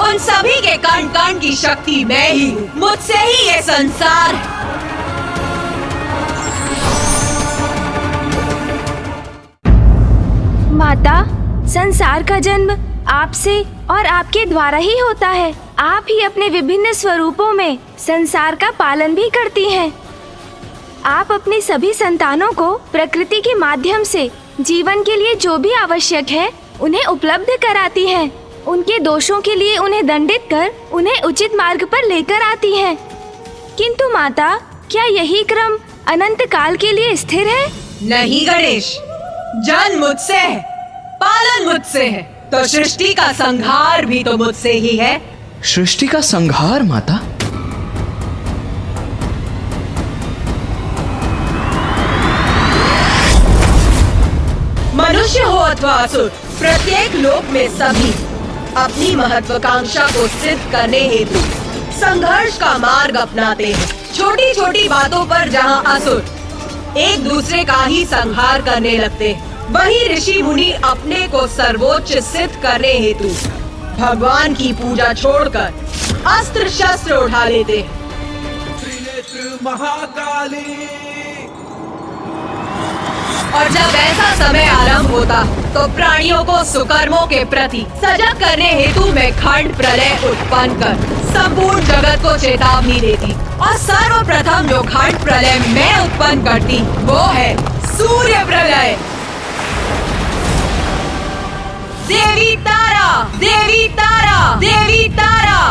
Speaker 7: उन सभी के कण कण की शक्ति मैं ही हूँ। मुझसे ही ये संसार है।
Speaker 8: माता, संसार का जन्म आपसे और आपके द्वारा ही होता है। आप ही अपने विभिन्न स्वरूपों में संसार का पालन भी करती हैं। आप अपनी सभी संतानों को प्रकृति के माध्यम से जीवन के लिए जो भी आवश्यक है उन्हें उपलब्ध कराती हैं। उनके दोषों के लिए उन्हें दंडित कर उन्हें उचित मार्ग पर लेकर आती हैं। किंतु माता, क्या यही क्रम अनंत काल के लिए स्थिर है?
Speaker 7: नहीं गणेश, जन्म मुझसे है, पालन मुझसे है, तो सृष्टि का संहार भी तो मुझसे ही है।
Speaker 6: सृष्टि का संहार माता?
Speaker 7: मनुष्य हो अथवा असुर, प्रत्येक लोक में सभी अपनी महत्वाकांक्षा को सिद्ध करने हेतु संघर्ष का मार्ग अपनाते हैं। छोटी छोटी बातों पर जहाँ असुर एक दूसरे का ही संहार करने लगते हैं, वहीं ऋषि मुनि अपने को सर्वोच्च सिद्ध करने हेतु भगवान की पूजा छोड़कर अस्त्र शस्त्र उठा लेते हैं।
Speaker 9: त्रिनेत्र महाकाली।
Speaker 7: और जब ऐसा समय आरंभ होता तो प्राणियों को सुकर्मों के प्रति सजग करने हेतु मैं खंड प्रलय उत्पन्न कर संपूर्ण जगत को चेतावनी देती। और सर्वप्रथम जो खंड प्रलय मैं उत्पन्न करती वो है सूर्य प्रलय। देवी तारा, देवी तारा, देवी तारा।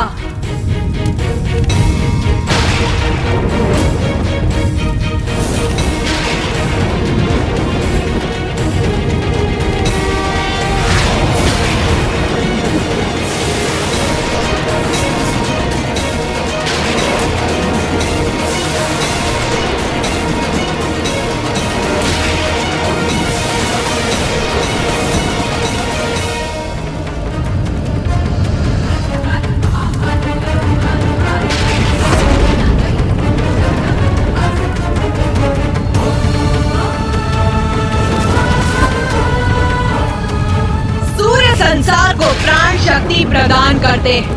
Speaker 7: संसार को प्राण शक्ति प्रदान करते हैं,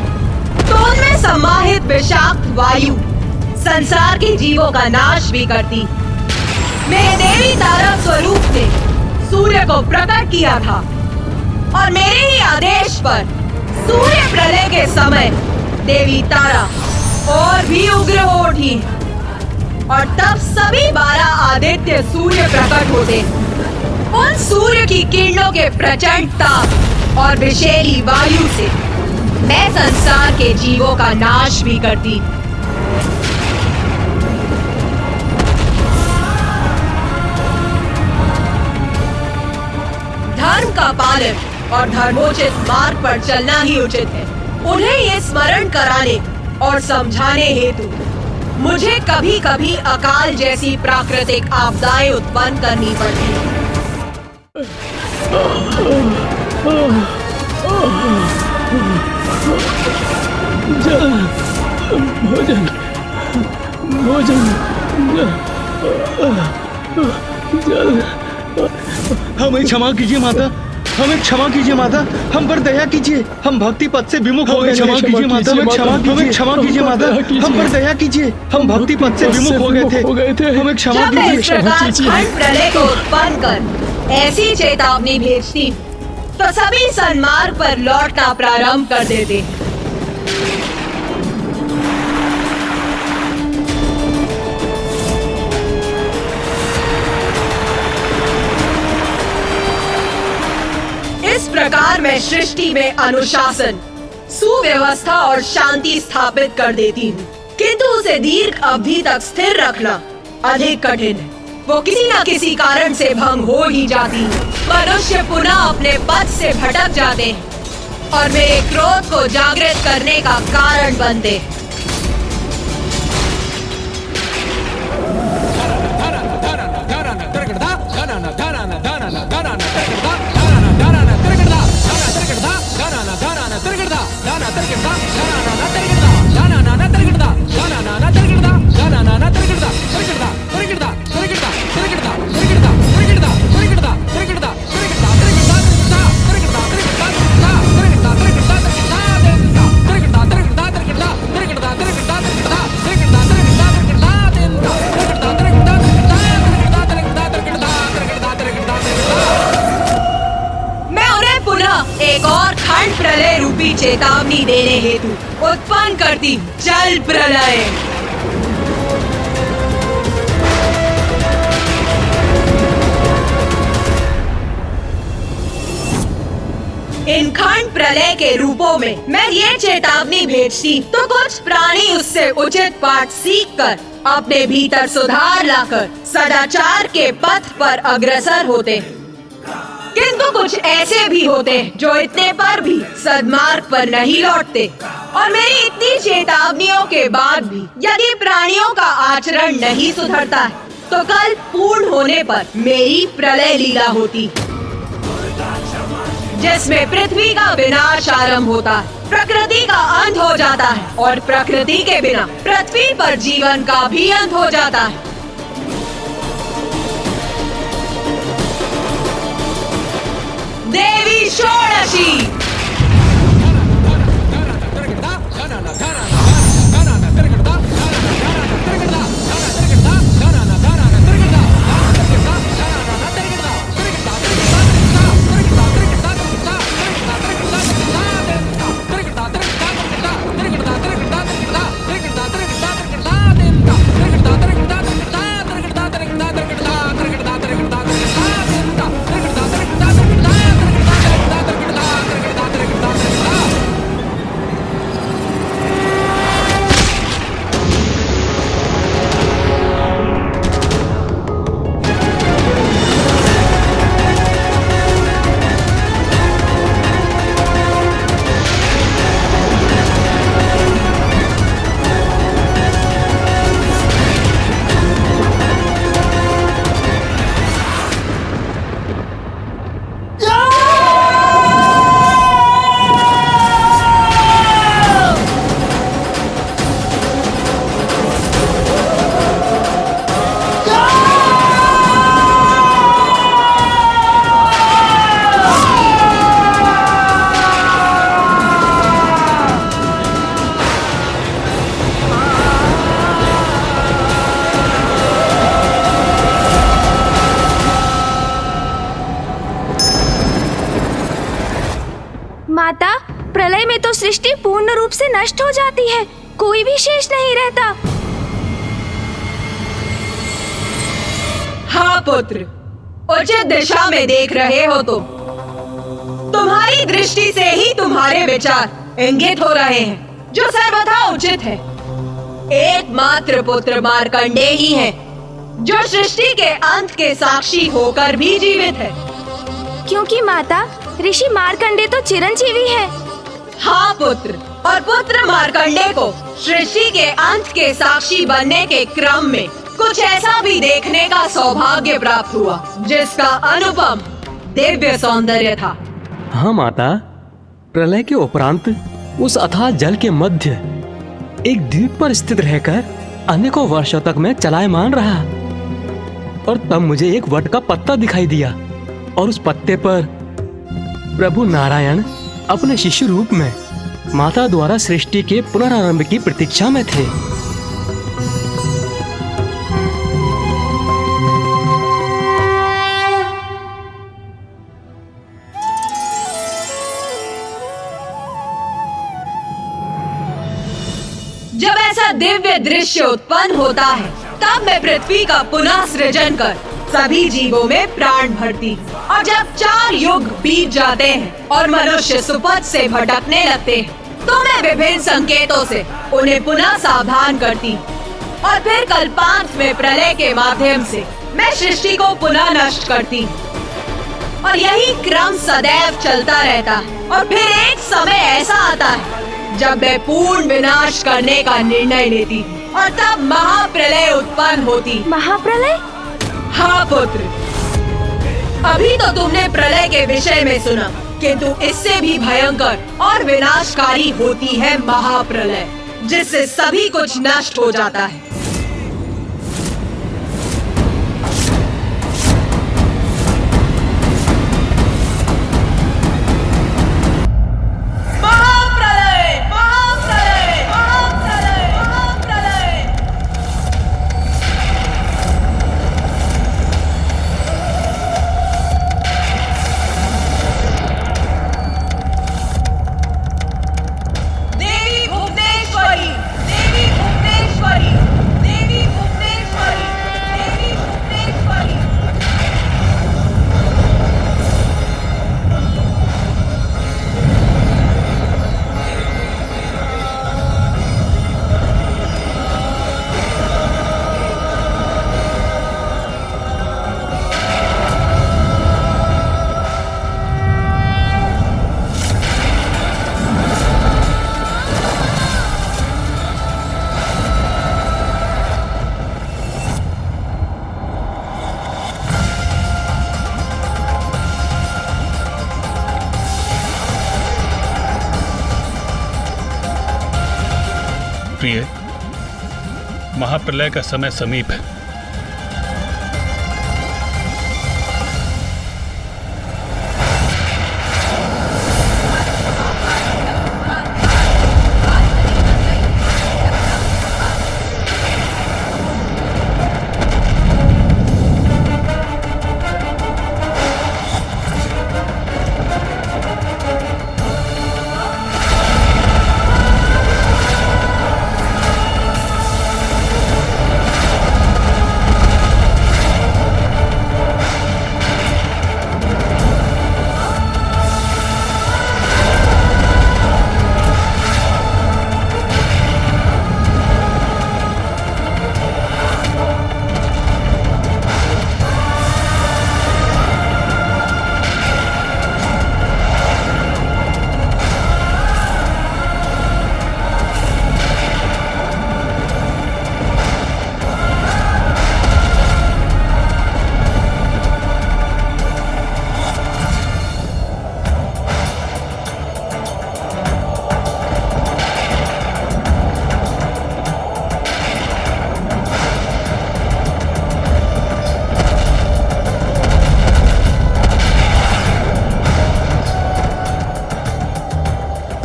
Speaker 7: तो उनमें समाहित विषाक्त वायु संसार के जीवों का नाश भी करती। मेरे देवी तारा स्वरूप ने सूर्य को प्रकट किया था और मेरे ही आदेश पर सूर्य प्रलय के समय देवी तारा और भी उग्र हो उठी और तब सभी 12 आदित्य सूर्य प्रकट होते। उन सूर्य की किरणों के प्रचंड ताप और विषैली वायु से मैं संसार के जीवों का नाश भी करती। धर्म का पालन और धर्मोचित मार्ग पर चलना ही उचित है। उन्हें ये स्मरण कराने और समझाने हेतु मुझे कभी कभी अकाल जैसी प्राकृतिक आपदाएं उत्पन्न करनी पड़ती हैं।
Speaker 9: भोजन भोजन जल।
Speaker 13: हमें क्षमा कीजिए माता, हमें क्षमा कीजिए माता, हम पर दया कीजिए, हम भक्ति पथ से विमुख हो गए। क्षमा कीजिए माता, हमें क्षमा कीजिए माता, हम पर दया कीजिए, हम भक्ति पथ से विमुख हो गए थे, हमें क्षमा
Speaker 7: जब मैं इस
Speaker 13: कीजिए।
Speaker 7: प्रकार खंड प्रलय को उत्पन्न कर ऐसी चेतावनी भेजती तो सभी सन्मार्ग पर लौटना प्रारंभ कर देते। इस प्रकार मैं सृष्टि में अनुशासन, सुव्यवस्था और शांति स्थापित कर देती हूँ, किंतु उसे दीर्घ अवधि तक स्थिर रखना अधिक कठिन है। वो किसी न किसी कारण से भंग हो ही जाती है। मनुष्य पुनः अपने पथ से भटक जाते हैं और मेरे क्रोध को जागृत करने का कारण बनते हैं। एक और खंड प्रलय रूपी चेतावनी देने हेतु उत्पन्न करती जल प्रलय। इन खंड प्रलय के रूपों में मैं ये चेतावनी भेजती तो कुछ प्राणी उससे उचित पाठ सीखकर अपने भीतर सुधार लाकर सदाचार के पथ पर अग्रसर होते, किंतु कुछ ऐसे भी होते जो इतने पर भी सद्मार्ग पर नहीं लौटते। और मेरी इतनी चेतावनियों के बाद भी यदि प्राणियों का आचरण नहीं सुधरता है तो कल पूर्ण होने पर मेरी प्रलय लीला होती, जिसमें पृथ्वी का विनाश आरंभ होता है, प्रकृति का अंत हो जाता है और प्रकृति के बिना पृथ्वी पर जीवन का भी अंत हो जाता है। देवी षोडशी।
Speaker 8: माता, प्रलय में तो सृष्टि पूर्ण रूप से नष्ट हो जाती है, कोई भी शेष नहीं रहता।
Speaker 7: हाँ पुत्र, उचित दिशा में देख रहे हो तुम्हारी दृष्टि से ही तुम्हारे विचार इंगित हो रहे हैं, जो सर्वथा उचित है। एकमात्र पुत्र मार्कंडेय ही है जो सृष्टि के अंत के साक्षी होकर भी जीवित है।
Speaker 8: क्योंकि माता, ऋषि मार्कंडेय तो चिरंजीवी है।
Speaker 7: हाँ पुत्र, और पुत्र मार्कंडेय को सृष्टि के अंत के साक्षी बनने के क्रम में कुछ ऐसा भी देखने का सौभाग्य प्राप्त हुआ जिसका अनुपम दिव्य सौंदर्य था।
Speaker 4: हाँ माता, प्रलय के उपरांत उस अथाह जल के मध्य एक द्वीप पर स्थित रहकर अनेकों वर्षों तक मैं चलायमान रहा, और तब मुझे एक वट का पत्ता दिखाई दिया, और उस पत्ते पर प्रभु नारायण अपने शिशु रूप में माता द्वारा सृष्टि के पुनरारंभ की प्रतीक्षा में थे।
Speaker 7: जब ऐसा दिव्य दृश्य उत्पन्न होता है, तब मैं पृथ्वी का पुनः सृजन कर सभी जीवों में प्राण भरती, और जब 4 युग बीत जाते हैं और मनुष्य सुपथ से भटकने लगते हैं, तो मैं विभिन्न संकेतों से उन्हें पुनः सावधान करती, और फिर कल्पांत में प्रलय के माध्यम से मैं सृष्टि को पुनः नष्ट करती, और यही क्रम सदैव चलता रहता है। और फिर एक समय ऐसा आता है जब मैं पूर्ण विनाश करने का निर्णय लेती, और तब महाप्रलय उत्पन्न होती।
Speaker 8: महाप्रलय?
Speaker 7: हाँ पुत्र, अभी तो तुमने प्रलय के विषय में सुना, किंतु इससे भी भयंकर और विनाशकारी होती है महाप्रलय, जिससे सभी कुछ नष्ट हो जाता है।
Speaker 14: प्रिय, महाप्रलय का समय समीप है।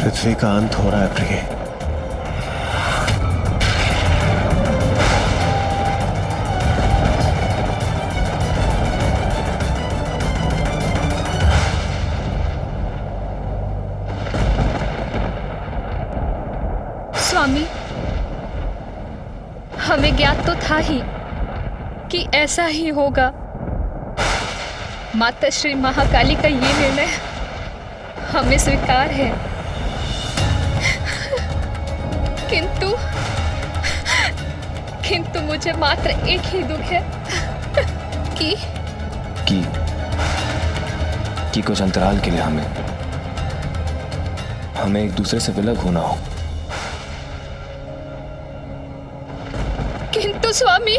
Speaker 15: पृथ्वी का अंत हो रहा है प्रिय।
Speaker 1: था ही कि ऐसा ही होगा। माता श्री महाकाली का ये निर्णय हमें स्वीकार है, किंतु मुझे मात्र एक ही दुख है
Speaker 15: कि कुछ अंतराल के लिए हमें एक दूसरे से विलग होना हो।
Speaker 1: किंतु स्वामी,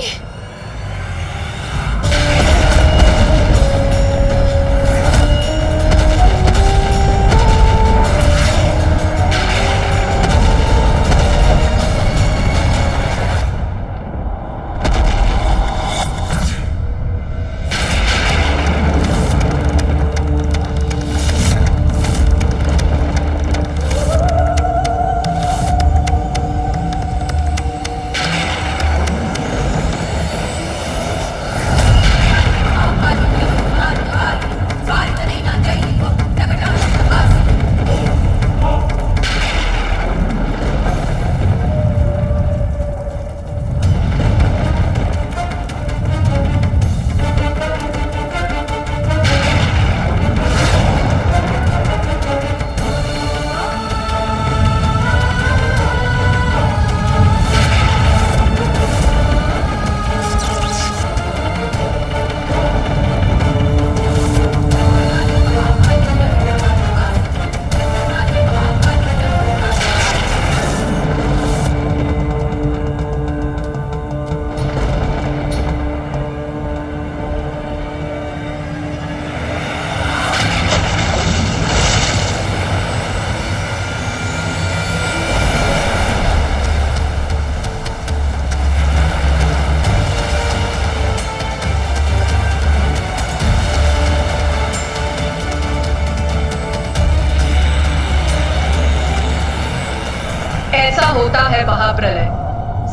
Speaker 7: ऐसा होता है महाप्रलय,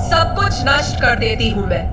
Speaker 7: सब कुछ नष्ट कर देती हूँ मैं।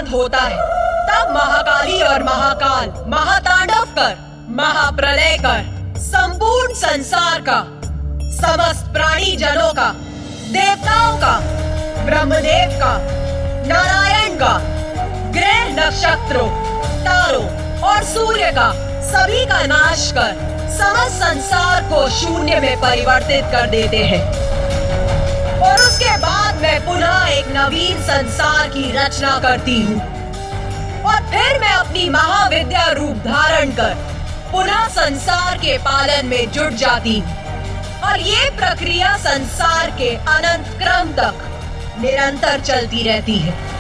Speaker 7: होता है तब महाकाली और महाकाल महातांडव कर, महाप्रलय कर, संपूर्ण संसार का, समस्त प्राणी जनों का, देवताओं का, ब्रह्मदेव का, नारायण का, ग्रह नक्षत्रों, तारों और सूर्य का, सभी का नाश कर समस्त संसार को शून्य में परिवर्तित कर देते हैं और उसके बाद मैं पुनः एक नवीन संसार की रचना करती हूँ और फिर मैं अपनी महाविद्या रूप धारण कर पुनः संसार के पालन में जुट जाती हूँ और ये प्रक्रिया संसार के अनंत क्रम तक निरंतर चलती रहती है।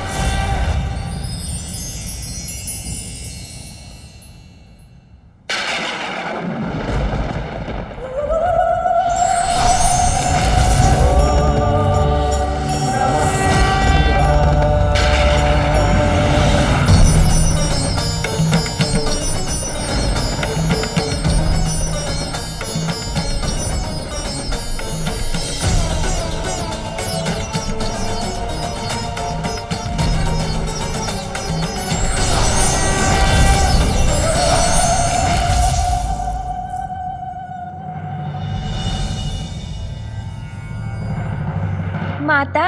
Speaker 8: माता,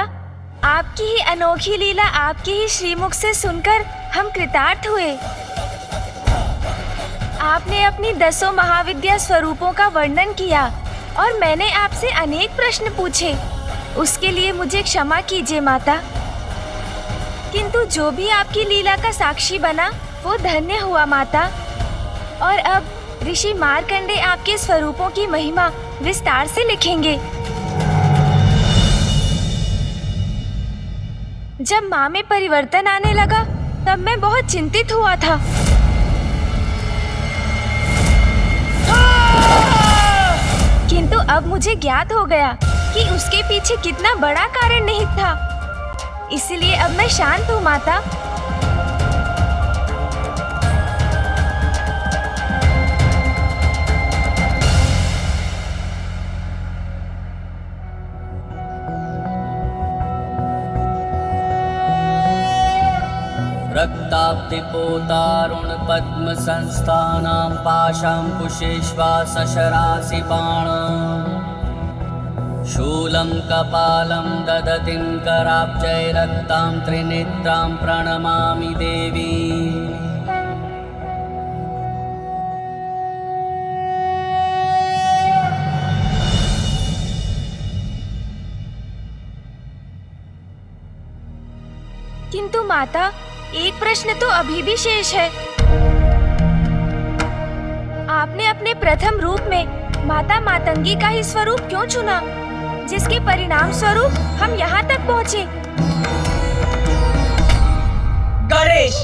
Speaker 8: आपकी ही अनोखी लीला आपके ही श्रीमुख से सुनकर हम कृतार्थ हुए। आपने अपनी 10 महाविद्या स्वरूपों का वर्णन किया और मैंने आपसे अनेक प्रश्न पूछे। उसके लिए मुझे क्षमा कीजिए माता, किंतु जो भी आपकी लीला का साक्षी बना वो धन्य हुआ माता। और अब ऋषि मार्कंडे आपके स्वरूपों की महिमा विस्तार से लिखेंगे। जब माँ में परिवर्तन आने लगा तब मैं बहुत चिंतित हुआ था। किंतु अब मुझे ज्ञात हो गया कि उसके पीछे कितना बड़ा कारण निहित था। इसलिए अब मैं शांत हूँ माता।
Speaker 16: रक्ताब्धिपोतारुण पद्म संस्थानां पाशांकुशेष्वा सशरासि बाण शूलं कपालं ददतिं कराब्जै रक्तां त्रिनेत्रां प्रणमामि देवी।
Speaker 8: किंतु माता, एक प्रश्न तो अभी भी शेष है। आपने अपने प्रथम रूप में माता मातंगी का ही स्वरूप क्यों चुना, जिसके परिणाम स्वरूप हम यहाँ तक पहुँचे?
Speaker 7: गणेश,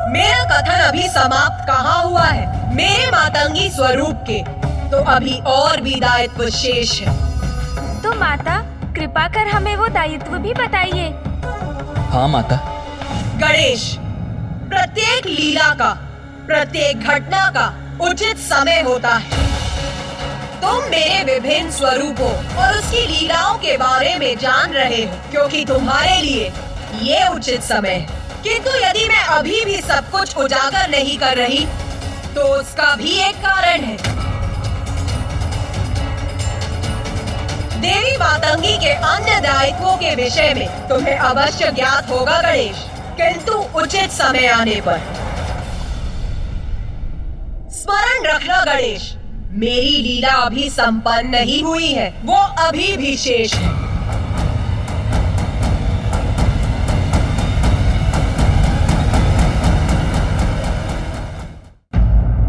Speaker 7: मेरा कथन अभी समाप्त कहाँ हुआ है। मेरे मातंगी स्वरूप के तो अभी और भी दायित्व शेष है।
Speaker 8: तो माता, कृपा कर हमें वो दायित्व भी बताइए।
Speaker 6: हाँ माता।
Speaker 7: गणेश, प्रत्येक लीला का, प्रत्येक घटना का उचित समय होता है। तुम मेरे विभिन्न स्वरूपों और उसकी लीलाओं के बारे में जान रहे हो क्योंकि तुम्हारे लिए ये उचित समय है। किंतु यदि मैं अभी भी सब कुछ उजागर नहीं कर रही तो उसका भी एक कारण है। देवी मातंगी के अन्य दायित्वों के विषय में तुम्हें अवश्य ज्ञात होगा गणेश, किंतु उचित समय आने पर। स्मरण रखना गणेश, मेरी लीला अभी संपन्न नहीं हुई है, वो अभी भी शेष है।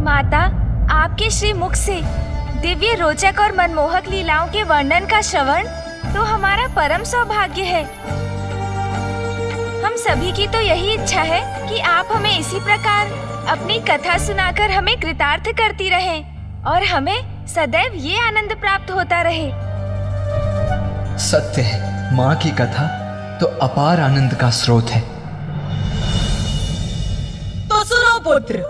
Speaker 8: माता, आपके श्री मुख से दिव्य, रोचक और मनमोहक लीलाओं के वर्णन का श्रवण तो हमारा परम सौभाग्य है। हम सभी की तो यही इच्छा है कि आप हमें इसी प्रकार अपनी कथा सुनाकर हमें कृतार्थ करती रहें और हमें सदैव ये आनंद प्राप्त होता रहे।
Speaker 6: सत्य है, माँ की कथा तो अपार आनंद का स्रोत है।
Speaker 7: तो सुनो पुत्र,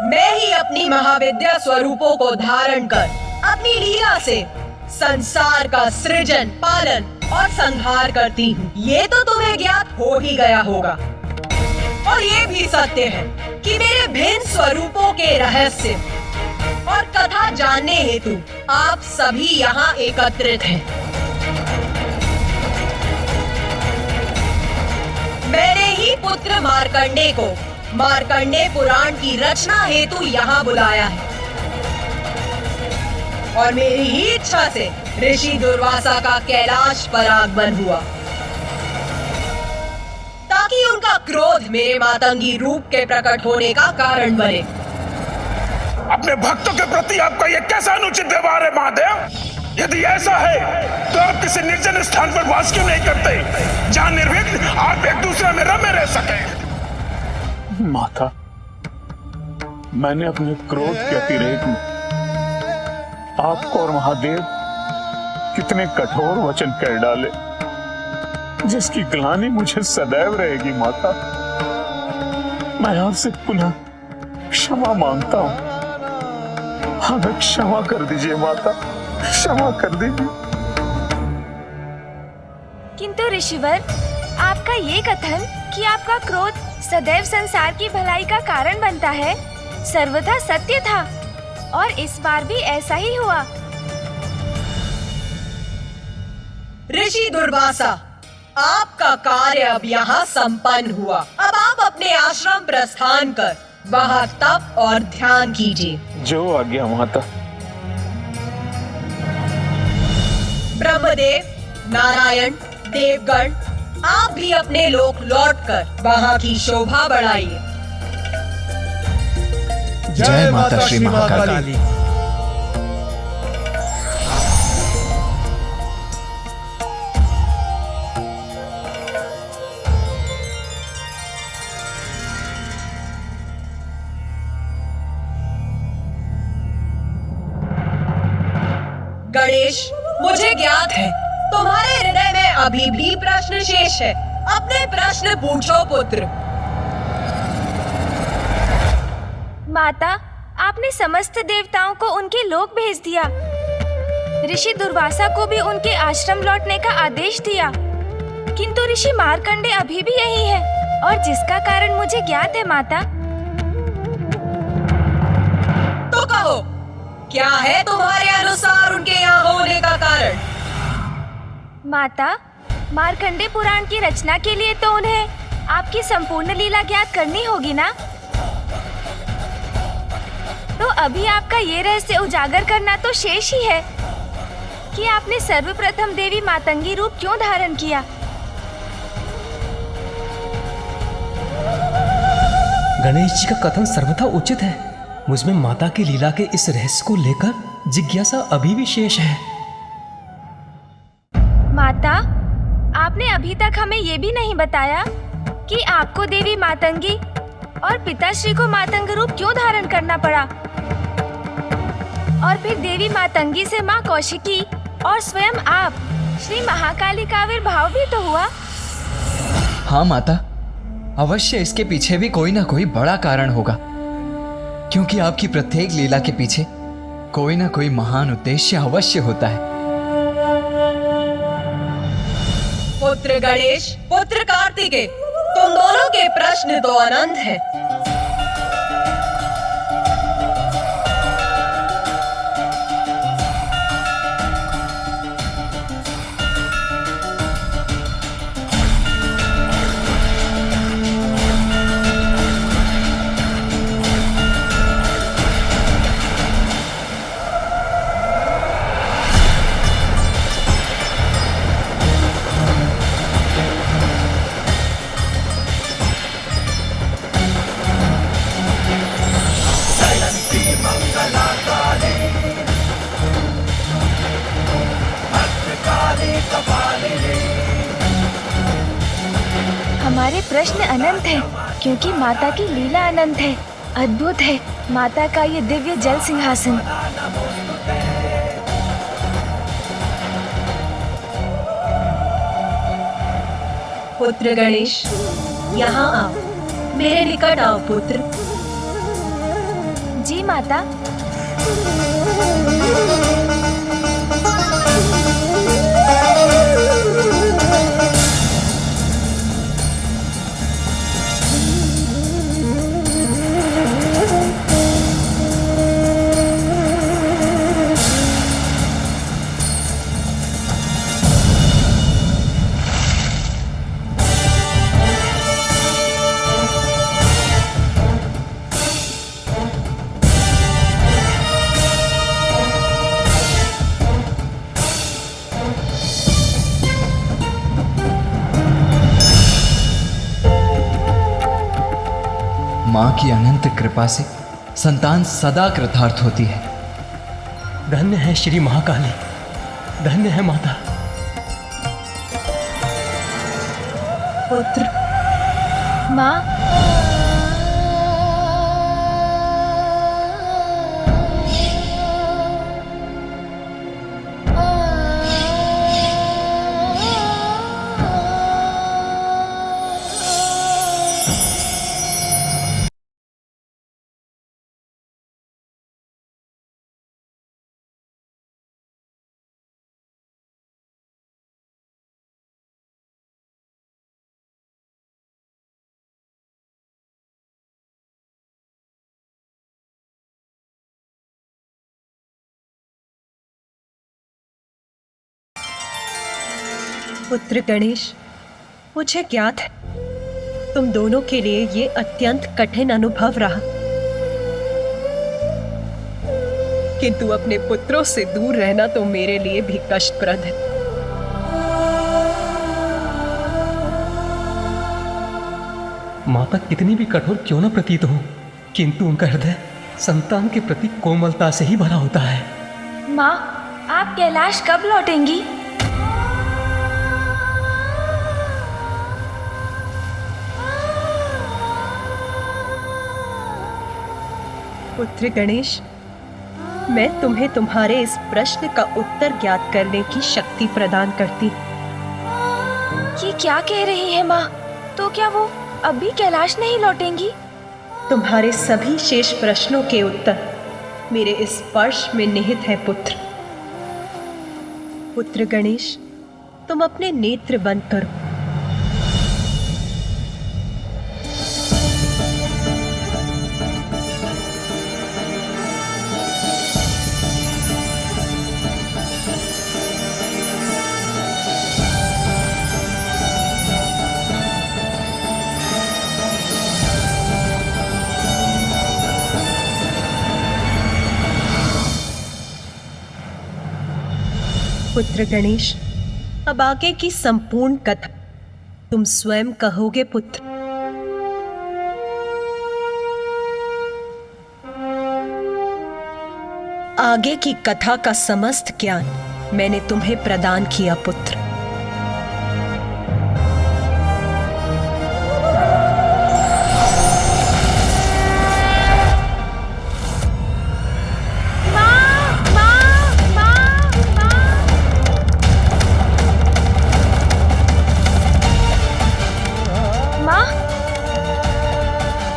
Speaker 7: मैं ही अपनी महाविद्या स्वरूपों को धारण कर अपनी लीला से संसार का सृजन, पालन और संहार करती हूँ। ये तो तुम्हें ज्ञात हो ही गया होगा। और ये भी सत्य है कि मेरे भिन्न स्वरूपों के रहस्य और कथा जानने हेतु आप सभी यहाँ एकत्रित हैं। मैंने ही पुत्र मार्कंडे को मार्कंडे पुराण की रचना हेतु यहाँ बुलाया है। और मेरी ही इच्छा से ऋषि दुर्वासा का कैलाश पर आगमन हुआ, ताकि उनका क्रोध मेरे मातंगी रूप के प्रकट होने का कारण बने।
Speaker 2: अपने भक्तों के प्रति आपका यह कैसा अनुचित व्यवहार है महादेव? यदि ऐसा है तो आप किसी निर्जन स्थान पर वास क्यों नहीं करते, जहां निर्विघ्न आप एक दूसरे में रमे रह सके?
Speaker 14: माता, मैंने अपने क्रोध के अतिरेक में आपको और महादेव कितने कठोर वचन कह डाले, जिसकी ग्लानि मुझे सदैव रहेगी। माता, मैं आपसे पुनः क्षमा मांगता हूं। हमें क्षमा कर दीजिए माता, क्षमा कर दीजिए।
Speaker 8: किंतु ऋषिवर, आपका ये कथन कि आपका क्रोध सदैव संसार की भलाई का कारण बनता है, सर्वथा सत्य था, और इस बार भी ऐसा ही हुआ।
Speaker 7: ऋषि दुर्वासा, आपका कार्य अब यहाँ संपन्न हुआ। अब आप अपने आश्रम प्रस्थान कर वहाँ तप और ध्यान कीजिए।
Speaker 14: जो आज्ञा माता।
Speaker 7: ब्रह्मदेव, नारायण, देवगण, आप भी अपने लोक लौटकर वहाँ की शोभा बढ़ाइए।
Speaker 11: जय माता श्री महाकाली।
Speaker 7: गणेश, मुझे ज्ञात है तुम्हारे हृदय में अभी भी प्रश्न शेष है। अपने प्रश्न पूछो पुत्र।
Speaker 8: माता, आपने समस्त देवताओं को उनके लोक भेज दिया। ऋषि दुर्वासा को भी उनके आश्रम लौटने का आदेश दिया, किंतु ऋषि मार्कंडे अभी भी यही है, और जिसका कारण मुझे ज्ञात है। माता,
Speaker 7: तो कहो, क्या है तुम्हारे अनुसार उनके यहाँ होने का कारण?
Speaker 8: माता, मार्कंडे पुराण की रचना के लिए तो उन्हें आपकी संपूर्ण लीला ज्ञात करनी होगी ना? तो अभी आपका ये रहस्य उजागर करना तो शेष ही है कि आपने सर्वप्रथम देवी मातंगी रूप क्यों धारण किया।
Speaker 4: गणेश जी का कथन सर्वथा उचित है। मुझमें माता की लीला के इस रहस्य को लेकर जिज्ञासा अभी भी शेष है।
Speaker 8: माता, आपने अभी तक हमें ये भी नहीं बताया कि आपको देवी मातंगी और पिताश्री को मातंग रूप क्यों धारण करना पड़ा, और फिर देवी मातंगी से माँ कौशिकी और स्वयं आप श्री महाकाली का आविर्भाव भी तो हुआ।
Speaker 6: हाँ माता, अवश्य इसके पीछे भी कोई ना कोई बड़ा कारण होगा, क्योंकि आपकी प्रत्येक लीला के पीछे कोई ना कोई महान उद्देश्य अवश्य होता है।
Speaker 7: पुत्र गणेश, पुत्र कार्तिकेय, तुम दोनों के प्रश्न तो अनंत हैं।
Speaker 8: हमारे प्रश्न अनंत हैं, क्योंकि माता की लीला अनंत है। अद्भुत है माता का ये दिव्य जल सिंहासन।
Speaker 7: पुत्र गणेश, यहाँ आओ, मेरे निकट आओ पुत्र।
Speaker 8: जी माता।
Speaker 6: माँ की अनंत कृपा से संतान सदा कृतार्थ होती है।
Speaker 4: धन्य है श्री महाकाली, धन्य है माता।
Speaker 7: पुत्र।
Speaker 10: माँ,
Speaker 17: पुत्र गणेश, मुझे ज्ञात है तुम दोनों के लिए ये अत्यंत कठिन अनुभव रहा, किंतु अपने पुत्रों से दूर रहना तो मेरे लिए भी कष्टप्रद है।
Speaker 4: माता कितनी भी कठोर क्यों न प्रतीत हो, किंतु उनका हृदय संतान के प्रति कोमलता से ही भरा होता है।
Speaker 8: माँ, आप कैलाश कब लौटेंगी?
Speaker 17: पुत्र गणेश, मैं तुम्हें तुम्हारे इस प्रश्न का उत्तर ज्ञात करने की शक्ति प्रदान करती।
Speaker 8: ये क्या कह रही है माँ? तो क्या वो अभी कैलाश नहीं लौटेंगी?
Speaker 17: तुम्हारे सभी शेष प्रश्नों के उत्तर मेरे इस स्पर्श में निहित है पुत्र। पुत्र गणेश, तुम अपने नेत्र बंद करो। पुत्र गणेश, अब आगे की संपूर्ण कथा तुम स्वयं कहोगे पुत्र। आगे की कथा का समस्त ज्ञान मैंने तुम्हें प्रदान किया पुत्र।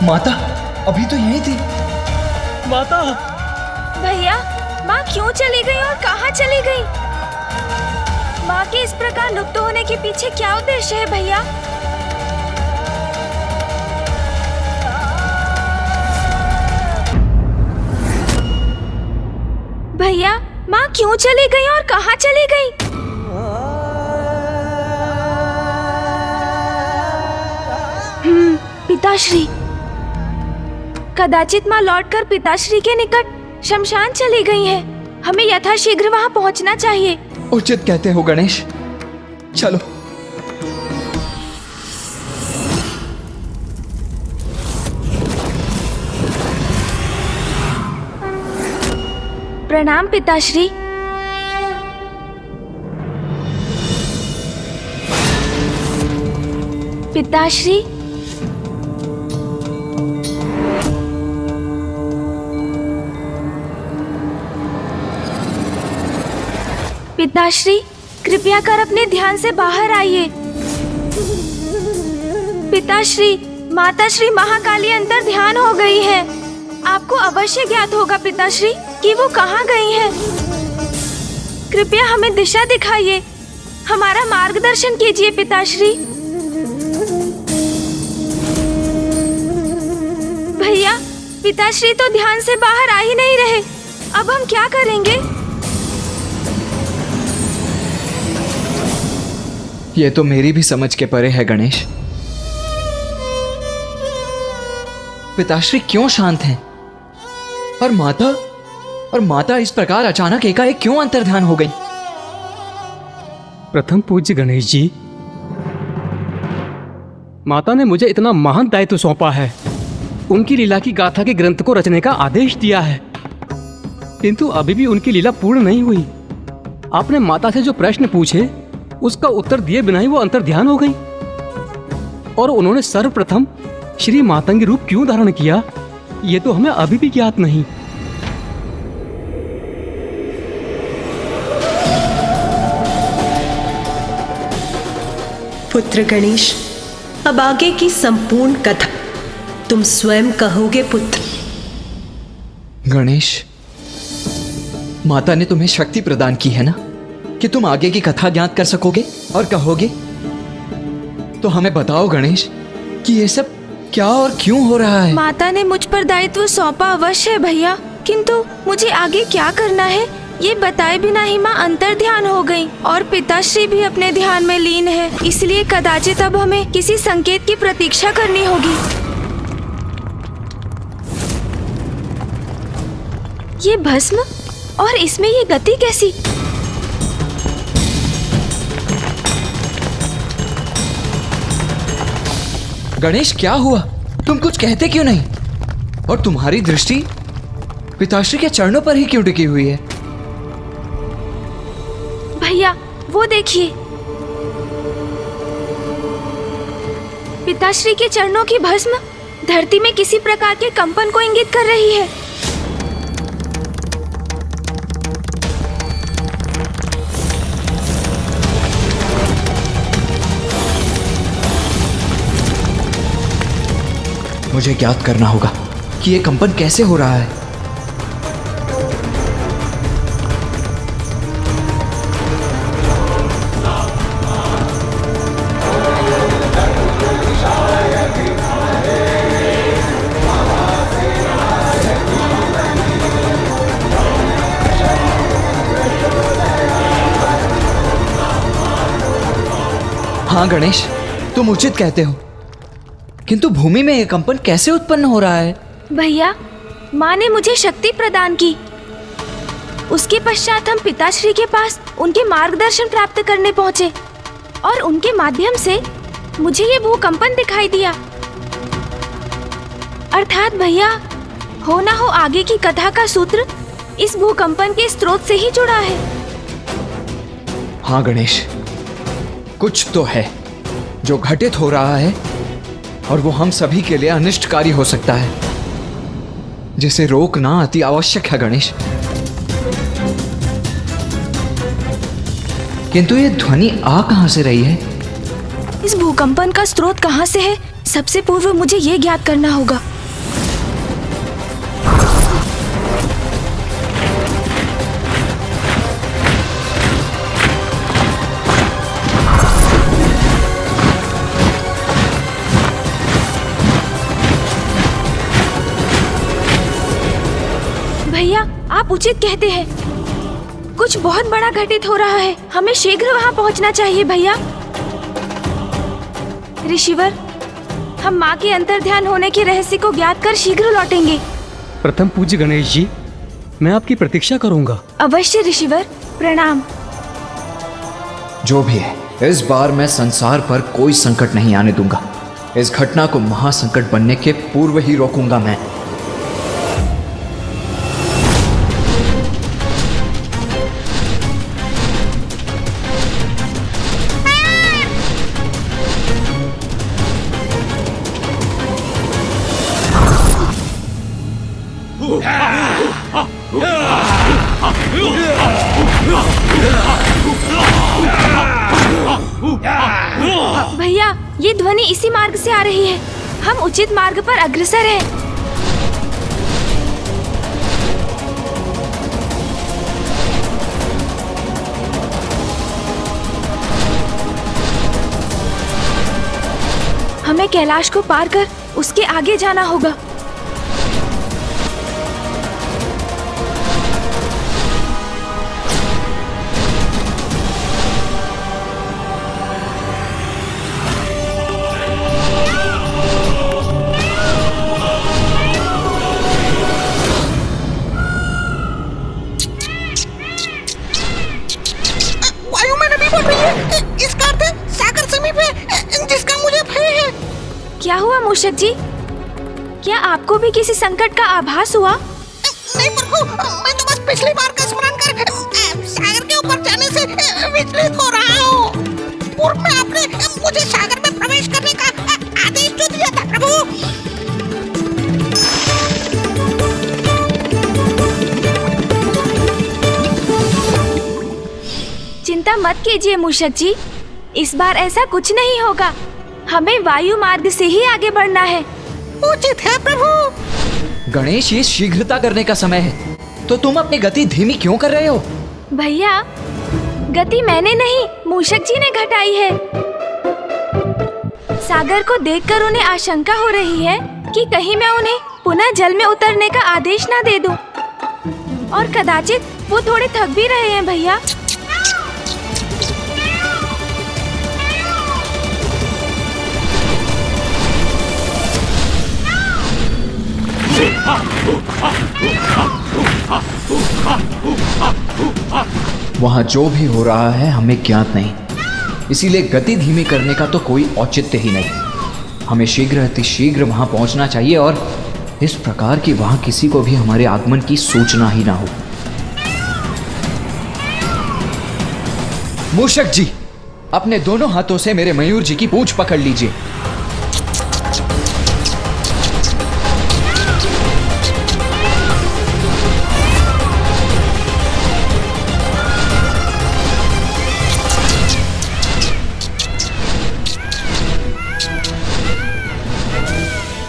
Speaker 6: माता अभी तो यही थी।
Speaker 13: माता!
Speaker 8: भैया, माँ क्यों चली गई और कहाँ चली गई? माँ के इस प्रकार लुप्त होने के पीछे क्या उद्देश्य है भैया? भैया, माँ क्यों चली गई और कहाँ चली गई? पिताश्री, कदाचित माँ लौटकर पिताश्री के निकट शमशान चली गई हैं। हमें यथाशीघ्र वहाँ पहुँचना चाहिए।
Speaker 6: उचित कहते हो गणेश, चलो।
Speaker 8: प्रणाम पिताश्री। पिताश्री, पिताश्री, कृपया कर अपने ध्यान से बाहर आइए। पिताश्री, माताश्री महाकाली अंतर ध्यान हो गई है। आपको अवश्य ज्ञात होगा पिताश्री कि वो कहाँ गई हैं। कृपया हमें दिशा दिखाइए, हमारा मार्गदर्शन कीजिए पिताश्री। भैया, पिताश्री तो ध्यान से बाहर आ ही नहीं रहे। अब हम क्या करेंगे?
Speaker 6: ये तो मेरी भी समझ के परे है गणेश। पिताश्री क्यों शांत हैं? और माता इस प्रकार अचानक एकाएक क्यों अंतर्ध्यान हो गई?
Speaker 4: प्रथम पूज्य गणेश जी, माता ने मुझे इतना महान दायित्व सौंपा है उनकी लीला की गाथा के ग्रंथ को रचने का आदेश दिया है, किंतु अभी भी उनकी लीला पूर्ण नहीं हुई। आपने माता से जो प्रश्न पूछे उसका उत्तर दिए बिना ही वो अंतर्ध्यान हो गई, और उन्होंने सर्वप्रथम श्री मातंगी रूप क्यों धारण किया ये तो हमें अभी भी ज्ञात नहीं।
Speaker 17: पुत्र गणेश, अब आगे की संपूर्ण कथा तुम स्वयं कहोगे पुत्र।
Speaker 6: गणेश, माता ने तुम्हें शक्ति प्रदान की है ना कि तुम आगे की कथा ज्ञात कर सकोगे और कहोगे। तो हमें बताओ गणेश कि ये सब क्या और क्यों हो रहा है।
Speaker 8: माता ने मुझ पर दायित्व सौंपा अवश्य है भैया, किंतु मुझे आगे क्या करना है ये बताए बिना ही माँ अंतर ध्यान हो गयी और पिताश्री भी अपने ध्यान में लीन है, इसलिए कदाचित अब हमें किसी संकेत की प्रतीक्षा करनी होगी। ये भस्म और इसमें ये गति कैसी?
Speaker 6: गणेश, क्या हुआ? तुम कुछ कहते क्यों नहीं? और तुम्हारी दृष्टि पिताश्री के चरणों पर ही क्यों टिकी हुई है?
Speaker 8: भैया वो देखिए, पिताश्री के चरणों की भस्म धरती में किसी प्रकार के कंपन को इंगित कर रही है।
Speaker 6: मुझे ज्ञात करना होगा कि ये कंपन कैसे हो रहा है। हाँ गणेश, तुम उचित कहते हो, किंतु भूमि में यह कंपन कैसे उत्पन्न हो रहा है?
Speaker 8: भैया, माँ ने मुझे शक्ति प्रदान की, उसके पश्चात हम पिताश्री के पास उनके मार्गदर्शन प्राप्त करने पहुँचे और उनके माध्यम से मुझे ये भूकंपन दिखाई दिया। अर्थात भैया, हो ना हो आगे की कथा का सूत्र इस भूकंपन के स्रोत से ही जुड़ा है।
Speaker 6: हाँ गणेश, कुछ तो है जो घटित हो रहा है और वो हम सभी के लिए अनिष्टकारी हो सकता है, जिसे रोकना अति आवश्यक है गणेश। किंतु ये ध्वनि आ कहां से रही है?
Speaker 8: इस भूकंपन का स्रोत कहां से है, सबसे पूर्व मुझे ये ज्ञात करना होगा। भैया, आप उचित कहते हैं, कुछ बहुत बड़ा घटित हो रहा है, हमें शीघ्र वहां पहुंचना चाहिए। भैया ऋषिवर, हम माँ के अंतर्ध्यान होने के रहस्य को ज्ञात कर शीघ्र लौटेंगे।
Speaker 4: प्रथम पूज्य गणेश जी, मैं आपकी प्रतीक्षा करूंगा।
Speaker 8: अवश्य ऋषिवर, प्रणाम।
Speaker 6: जो भी है, इस बार मैं संसार पर कोई संकट नहीं आने दूंगा। इस घटना को महासंकट बनने के पूर्व ही रोकूंगा मैं।
Speaker 8: भैया, ये ध्वनि इसी मार्ग से आ रही है, हम उचित मार्ग पर अग्रसर हैं। हमें कैलाश को पार कर उसके आगे जाना होगा। क्या हुआ मूषक जी, क्या क्या आपको भी किसी संकट का आभास हुआ?
Speaker 18: नहीं प्रभु, मैं तो बस पिछली बार का स्मरण कर सागर के ऊपर जाने से विचलित हो रहा हूँ। पूर्व में आपने मुझे सागर में प्रवेश करने का आदेश जो दिया था प्रभु।
Speaker 8: चिंता मत कीजिए मूषक जी, इस बार ऐसा कुछ नहीं होगा। हमें वायु मार्ग से ही आगे बढ़ना है।
Speaker 18: उचित है प्रभु।
Speaker 6: गणेश, ये शीघ्रता करने का समय है, तो तुम अपनी गति धीमी क्यों कर रहे हो?
Speaker 8: भैया, गति मैंने नहीं, मूषक जी ने घटाई है। सागर को देखकर उन्हें आशंका हो रही है कि कहीं मैं उन्हें पुनः जल में उतरने का आदेश ना दे दूं। और कदाचित वो थोड़े थक भी रहे हैं भैया।
Speaker 6: वहाँ जो भी हो रहा है हमें ज्ञात नहीं, इसीलिए गति धीमी करने का तो कोई औचित्य ही नहीं। हमें शीघ्र अतिशीघ्र वहाँ पहुँचना चाहिए और इस प्रकार कि वहाँ किसी को भी हमारे आगमन की सूचना ही ना हो। मूषक जी, अपने दोनों हाथों से मेरे मयूर जी की पूंछ पकड़ लीजिए।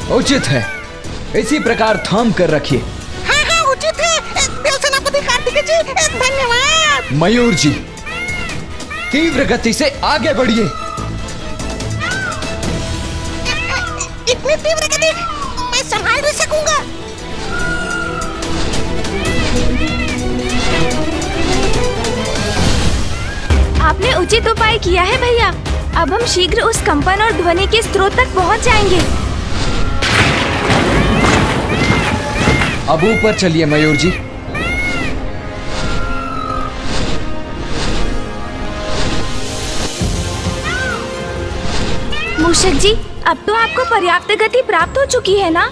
Speaker 6: उचित है, इसी प्रकार थाम कर रखिए।
Speaker 18: हाँ हाँ उचित है देव सेनापति कार्तिकेय जी, धन्यवाद।
Speaker 6: मयूर जी, तीव्र गति से आगे बढ़िए।
Speaker 18: इतनी तीव्र गति मैं संभाल नहीं सकूंगा।
Speaker 8: आपने उचित उपाय किया है भैया। अब हम शीघ्र उस कंपन और ध्वनि के स्रोत तक पहुंच जाएंगे।
Speaker 6: अब ऊपर चलिए मयूर जी।
Speaker 8: मूषक जी, अब तो आपको पर्याप्त गति प्राप्त हो चुकी है ना?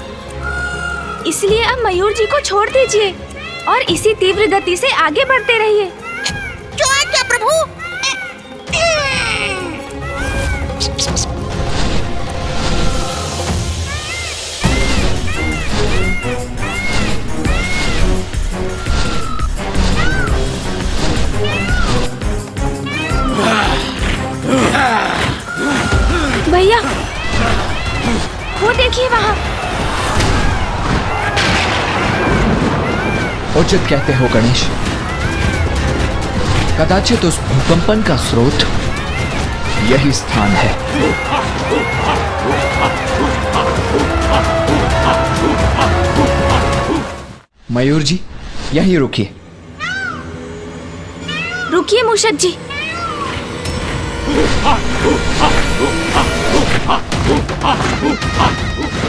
Speaker 8: इसलिए अब मयूर जी को छोड़ दीजिए और इसी तीव्र गति से आगे बढ़ते रहिए।
Speaker 18: जो आज्ञा प्रभु।
Speaker 8: भैया, वो देखिए वहाँ।
Speaker 6: उचित कहते हो गणेश, कदाचित उस भूकंपन का स्रोत यही स्थान है। मयूर जी, यहीं रुकिए।
Speaker 8: रुकिए मूषक जी।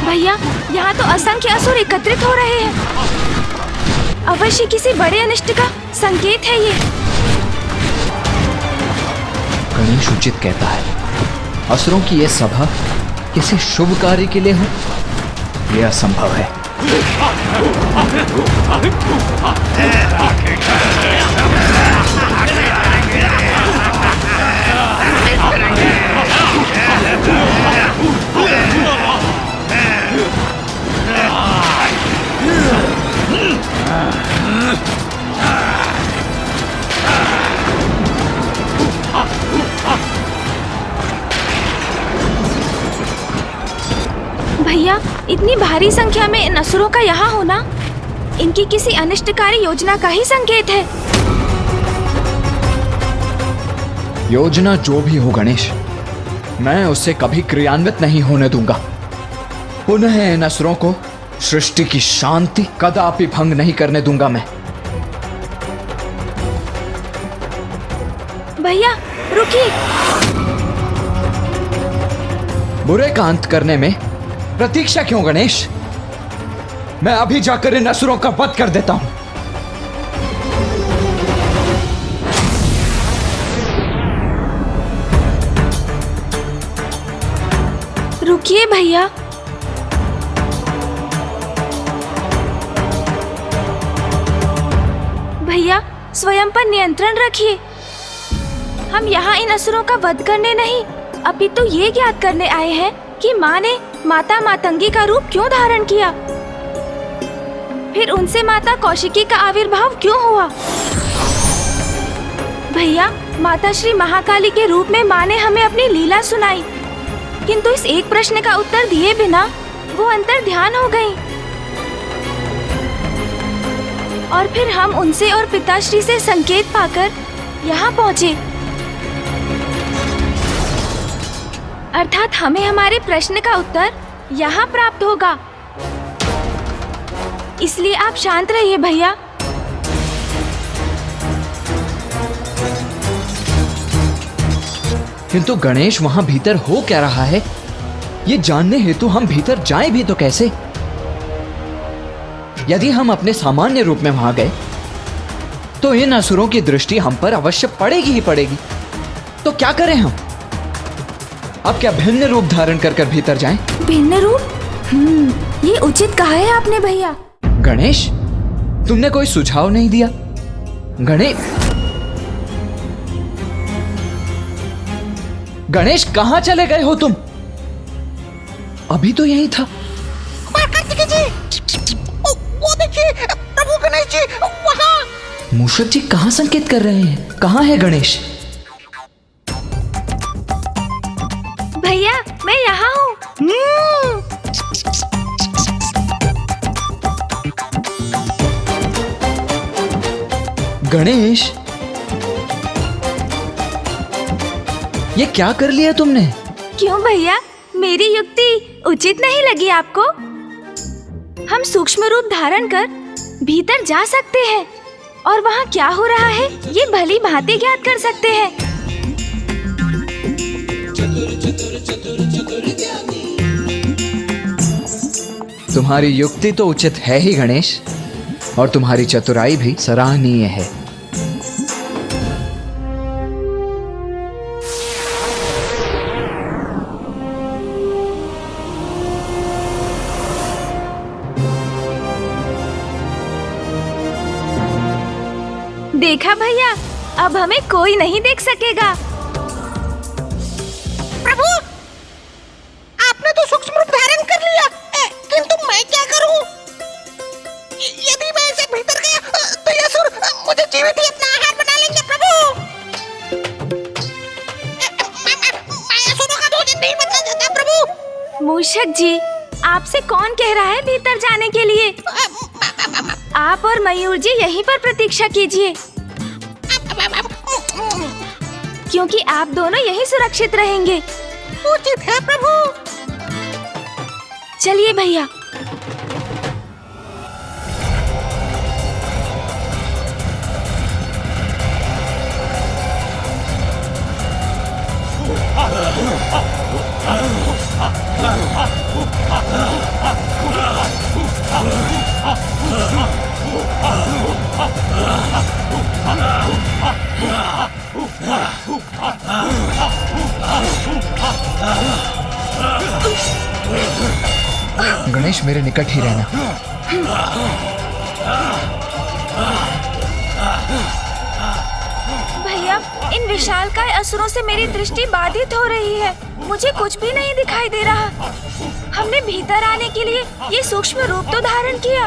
Speaker 8: भैया, यहाँ तो असंख्य असुर एकत्रित हो रहे हैं। अवश्य किसी बड़े अनिष्ट का संकेत है ये।
Speaker 6: गणेश उचित कहता है, असुरों की यह सभा किसी शुभ कार्य के लिए हो, यह असंभव है।
Speaker 8: भैया, इतनी भारी संख्या में इन असुरों का यहाँ होना इनकी किसी अनिष्टकारी योजना का ही संकेत है।
Speaker 6: योजना जो भी हो गणेश, मैं उसे कभी क्रियान्वित नहीं होने दूंगा। पुनः इन असुरों को सृष्टि की शांति कदापि भंग नहीं करने दूंगा मैं।
Speaker 8: भैया रुकिए।
Speaker 6: बुरे का अंत करने में प्रतीक्षा क्यों गणेश? मैं अभी जाकर इन असुरों का वध कर देता हूं।
Speaker 8: रुकिए भैया। स्वयं पर नियंत्रण रखिए। हम यहाँ इन असुरों का वध करने नहीं, अपितु ये ज्ञात करने आए हैं कि माँ ने माता मातंगी का रूप क्यों धारण किया, फिर उनसे माता कौशिकी का आविर्भाव क्यों हुआ। भैया, माता श्री महाकाली के रूप में माँ ने हमें अपनी लीला सुनाई, किंतु इस एक प्रश्न का उत्तर दिए बिना वो अंतर ध्यान हो गईं। और फिर हम उनसे और पिताश्री से संकेत पाकर यहाँ पहुँचे, अर्थात हमें हमारे प्रश्न का उत्तर यहाँ प्राप्त होगा। इसलिए आप शांत रहिए भैया।
Speaker 6: किंतु गणेश, वहां भीतर हो क्या रहा है ये जानने हेतु हम भीतर जाएं भी तो कैसे? यदि हम अपने सामान्य रूप में वहां गए तो इन असुरों की दृष्टि हम पर अवश्य पड़ेगी ही पड़ेगी। तो क्या करें हम? अब क्या भिन्न रूप धारण कर कर भीतर जाएं?
Speaker 8: भिन्न रूप? ये उचित कहा है आपने भैया।
Speaker 6: गणेश, तुमने कोई सुझाव नहीं दिया? गणेश, कहां चले गए हो तुम? अभी तो यही था।
Speaker 18: कार्तिकेय जी, वो देखिए प्रभु गणेश जी वहाँ।
Speaker 6: मूषक जी कहां संकेत कर रहे हैं? कहां है गणेश?
Speaker 8: भैया, मैं यहाँ हूँ।
Speaker 6: गणेश, ये क्या कर लिया तुमने?
Speaker 8: क्यों भैया, मेरी युक्ति उचित नहीं लगी आपको? हम सूक्ष्म रूप धारण कर भीतर जा सकते हैं और वहाँ क्या हो रहा है ये भली भांति ज्ञात कर सकते हैं।
Speaker 6: तुम्हारी युक्ति तो उचित है ही गणेश, और तुम्हारी चतुराई भी सराहनीय है।
Speaker 8: देखा भैया, अब हमें कोई नहीं देख सकेगा।
Speaker 18: प्रभु, आपने तो सूक्ष्म रूप धारण कर लिया, किंतु मैं क्या करूं? यदि मैं इसे भीतर गया तो ये असुर मुझे जीवित ही अपना आहार बना लेंगे। प्रभु, मैं असुरों का भोजन नहीं बनना चाहता। प्रभु।
Speaker 8: मूषक जी, आपसे कौन कह रहा है भीतर जाने के लिए? आप और मयूर जी यहीं पर प्रतीक्षा कीजिए, क्योंकि आप दोनों यहीं सुरक्षित रहेंगे।
Speaker 18: उचित है प्रभु।
Speaker 8: चलिए भैया।
Speaker 6: गणेश, मेरे निकट ही रहना।
Speaker 8: भैया, इन विशालकाय असुरों से मेरी दृष्टि बाधित हो रही है, मुझे कुछ भी नहीं दिखाई दे रहा। हमने भीतर आने के लिए ये सूक्ष्म रूप तो धारण किया,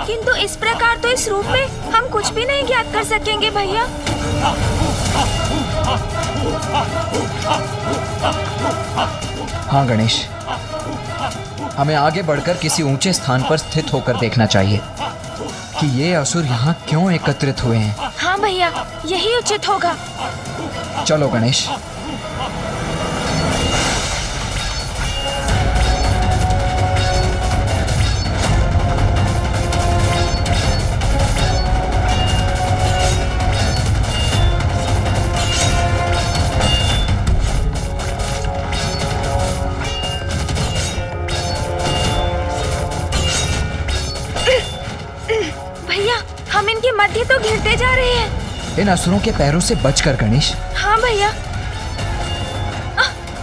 Speaker 8: किंतु इस प्रकार तो इस रूप में हम कुछ भी नहीं ज्ञात कर सकेंगे भैया।
Speaker 6: हाँ गणेश, हमें आगे बढ़कर किसी ऊंचे स्थान पर स्थित होकर देखना चाहिए कि ये असुर यहाँ क्यों एकत्रित हुए हैं।
Speaker 8: हाँ भैया, यही उचित होगा।
Speaker 6: चलो गणेश।
Speaker 8: हम इनके मध्य तो घिरते जा रहे हैं।
Speaker 6: इन असुरों के पैरों से बचकर गणेश।
Speaker 8: हाँ भैया।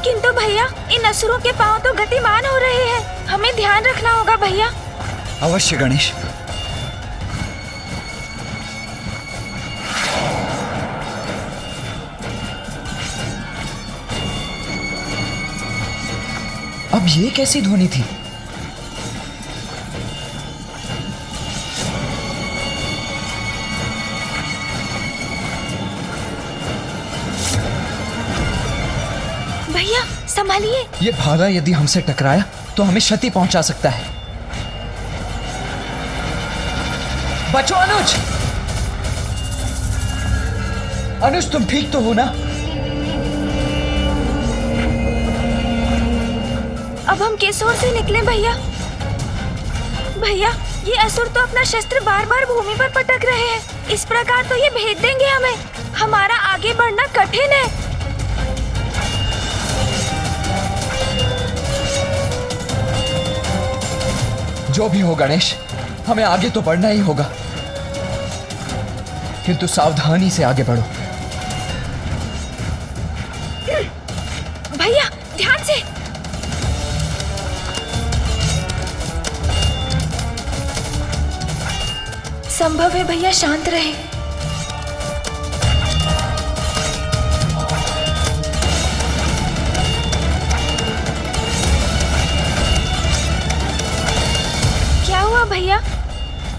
Speaker 8: किंतु भैया, इन असुरों के पांव तो गतिमान हो रहे हैं, हमें ध्यान रखना होगा भैया।
Speaker 6: अवश्य गणेश। अब ये कैसी ध्वनि थी?
Speaker 8: भैया संभालिए।
Speaker 6: ये भाला यदि हमसे टकराया तो हमें क्षति पहुंचा सकता है। बचो अनुज! अनुज तुम ठीक तो हो ना?
Speaker 8: अब हम किस ओर से निकले भैया? भैया ये असुर तो अपना शस्त्र बार बार भूमि पर पटक रहे हैं। इस प्रकार तो ये भेद देंगे हमें। हमारा आगे बढ़ना कठिन है।
Speaker 6: जो भी हो गणेश, हमें आगे तो बढ़ना ही होगा, किंतु सावधानी से आगे बढ़ो।
Speaker 8: भैया ध्यान से। संभव है भैया शांत रहे। क्या हुआ भैया?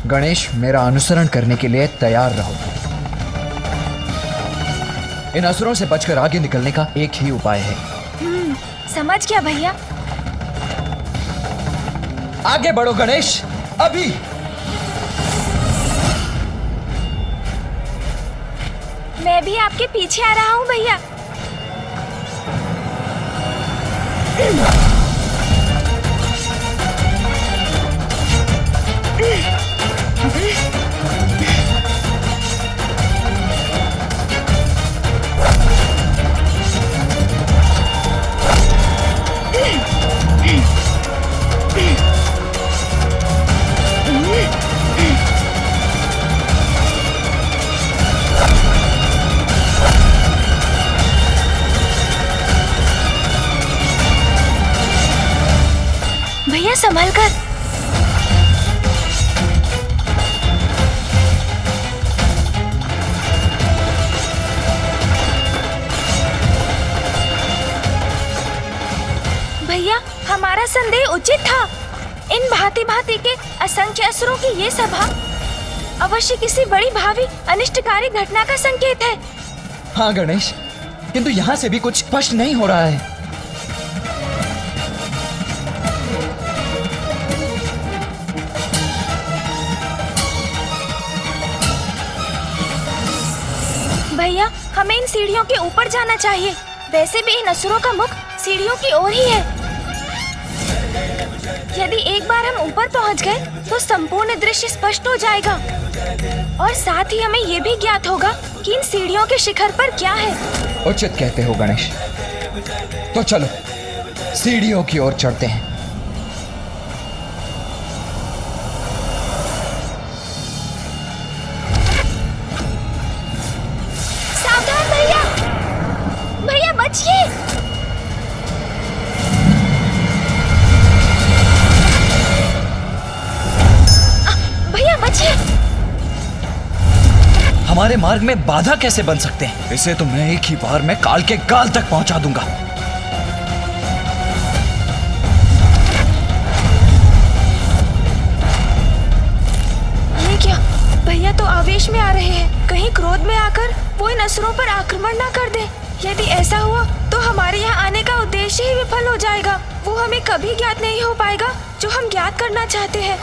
Speaker 6: गणेश मेरा अनुसरण करने के लिए तैयार रहो। इन असुरों से बचकर आगे निकलने का एक ही उपाय है।
Speaker 8: समझ गया भैया।
Speaker 6: आगे बढ़ो गणेश, अभी।
Speaker 8: मैं भी आपके पीछे आ रहा हूँ भैया। भैया संभल कर। भैया हमारा संदेह उचित था। इन भांति भांति के असंख्य असुरों की ये सभा अवश्य किसी बड़ी भावी अनिष्टकारी घटना का संकेत है।
Speaker 6: हाँ गणेश, किंतु यहाँ से भी कुछ स्पष्ट नहीं हो रहा है।
Speaker 8: भैया हमें इन सीढ़ियों के ऊपर जाना चाहिए। वैसे भी इन असुरों का मुख सीढ़ियों की ओर ही है। यदि एक बार हम ऊपर पहुंच गए तो संपूर्ण दृश्य स्पष्ट हो जाएगा और साथ ही हमें ये भी ज्ञात होगा कि इन सीढ़ियों के शिखर पर क्या है।
Speaker 6: उचित कहते हो गणेश। तो चलो सीढ़ियों की ओर चढ़ते हैं।
Speaker 8: सावधान भैया, भैया बचिए। भैया बचिए।
Speaker 6: हमारे मार्ग में बाधा कैसे बन सकते हैं? इसे तो मैं एक ही बार में काल के गाल तक पहुंचा दूंगा।
Speaker 8: ये क्या? भैया तो आवेश में आ रहे हैं। कहीं क्रोध में आकर वो इन असुरों पर आक्रमण ना कर दे। यदि ऐसा हुआ तो हमारे यहाँ आने का उद्देश्य ही विफल हो जाएगा। वो हमें कभी ज्ञात नहीं हो पाएगा जो हम ज्ञात करना चाहते हैं।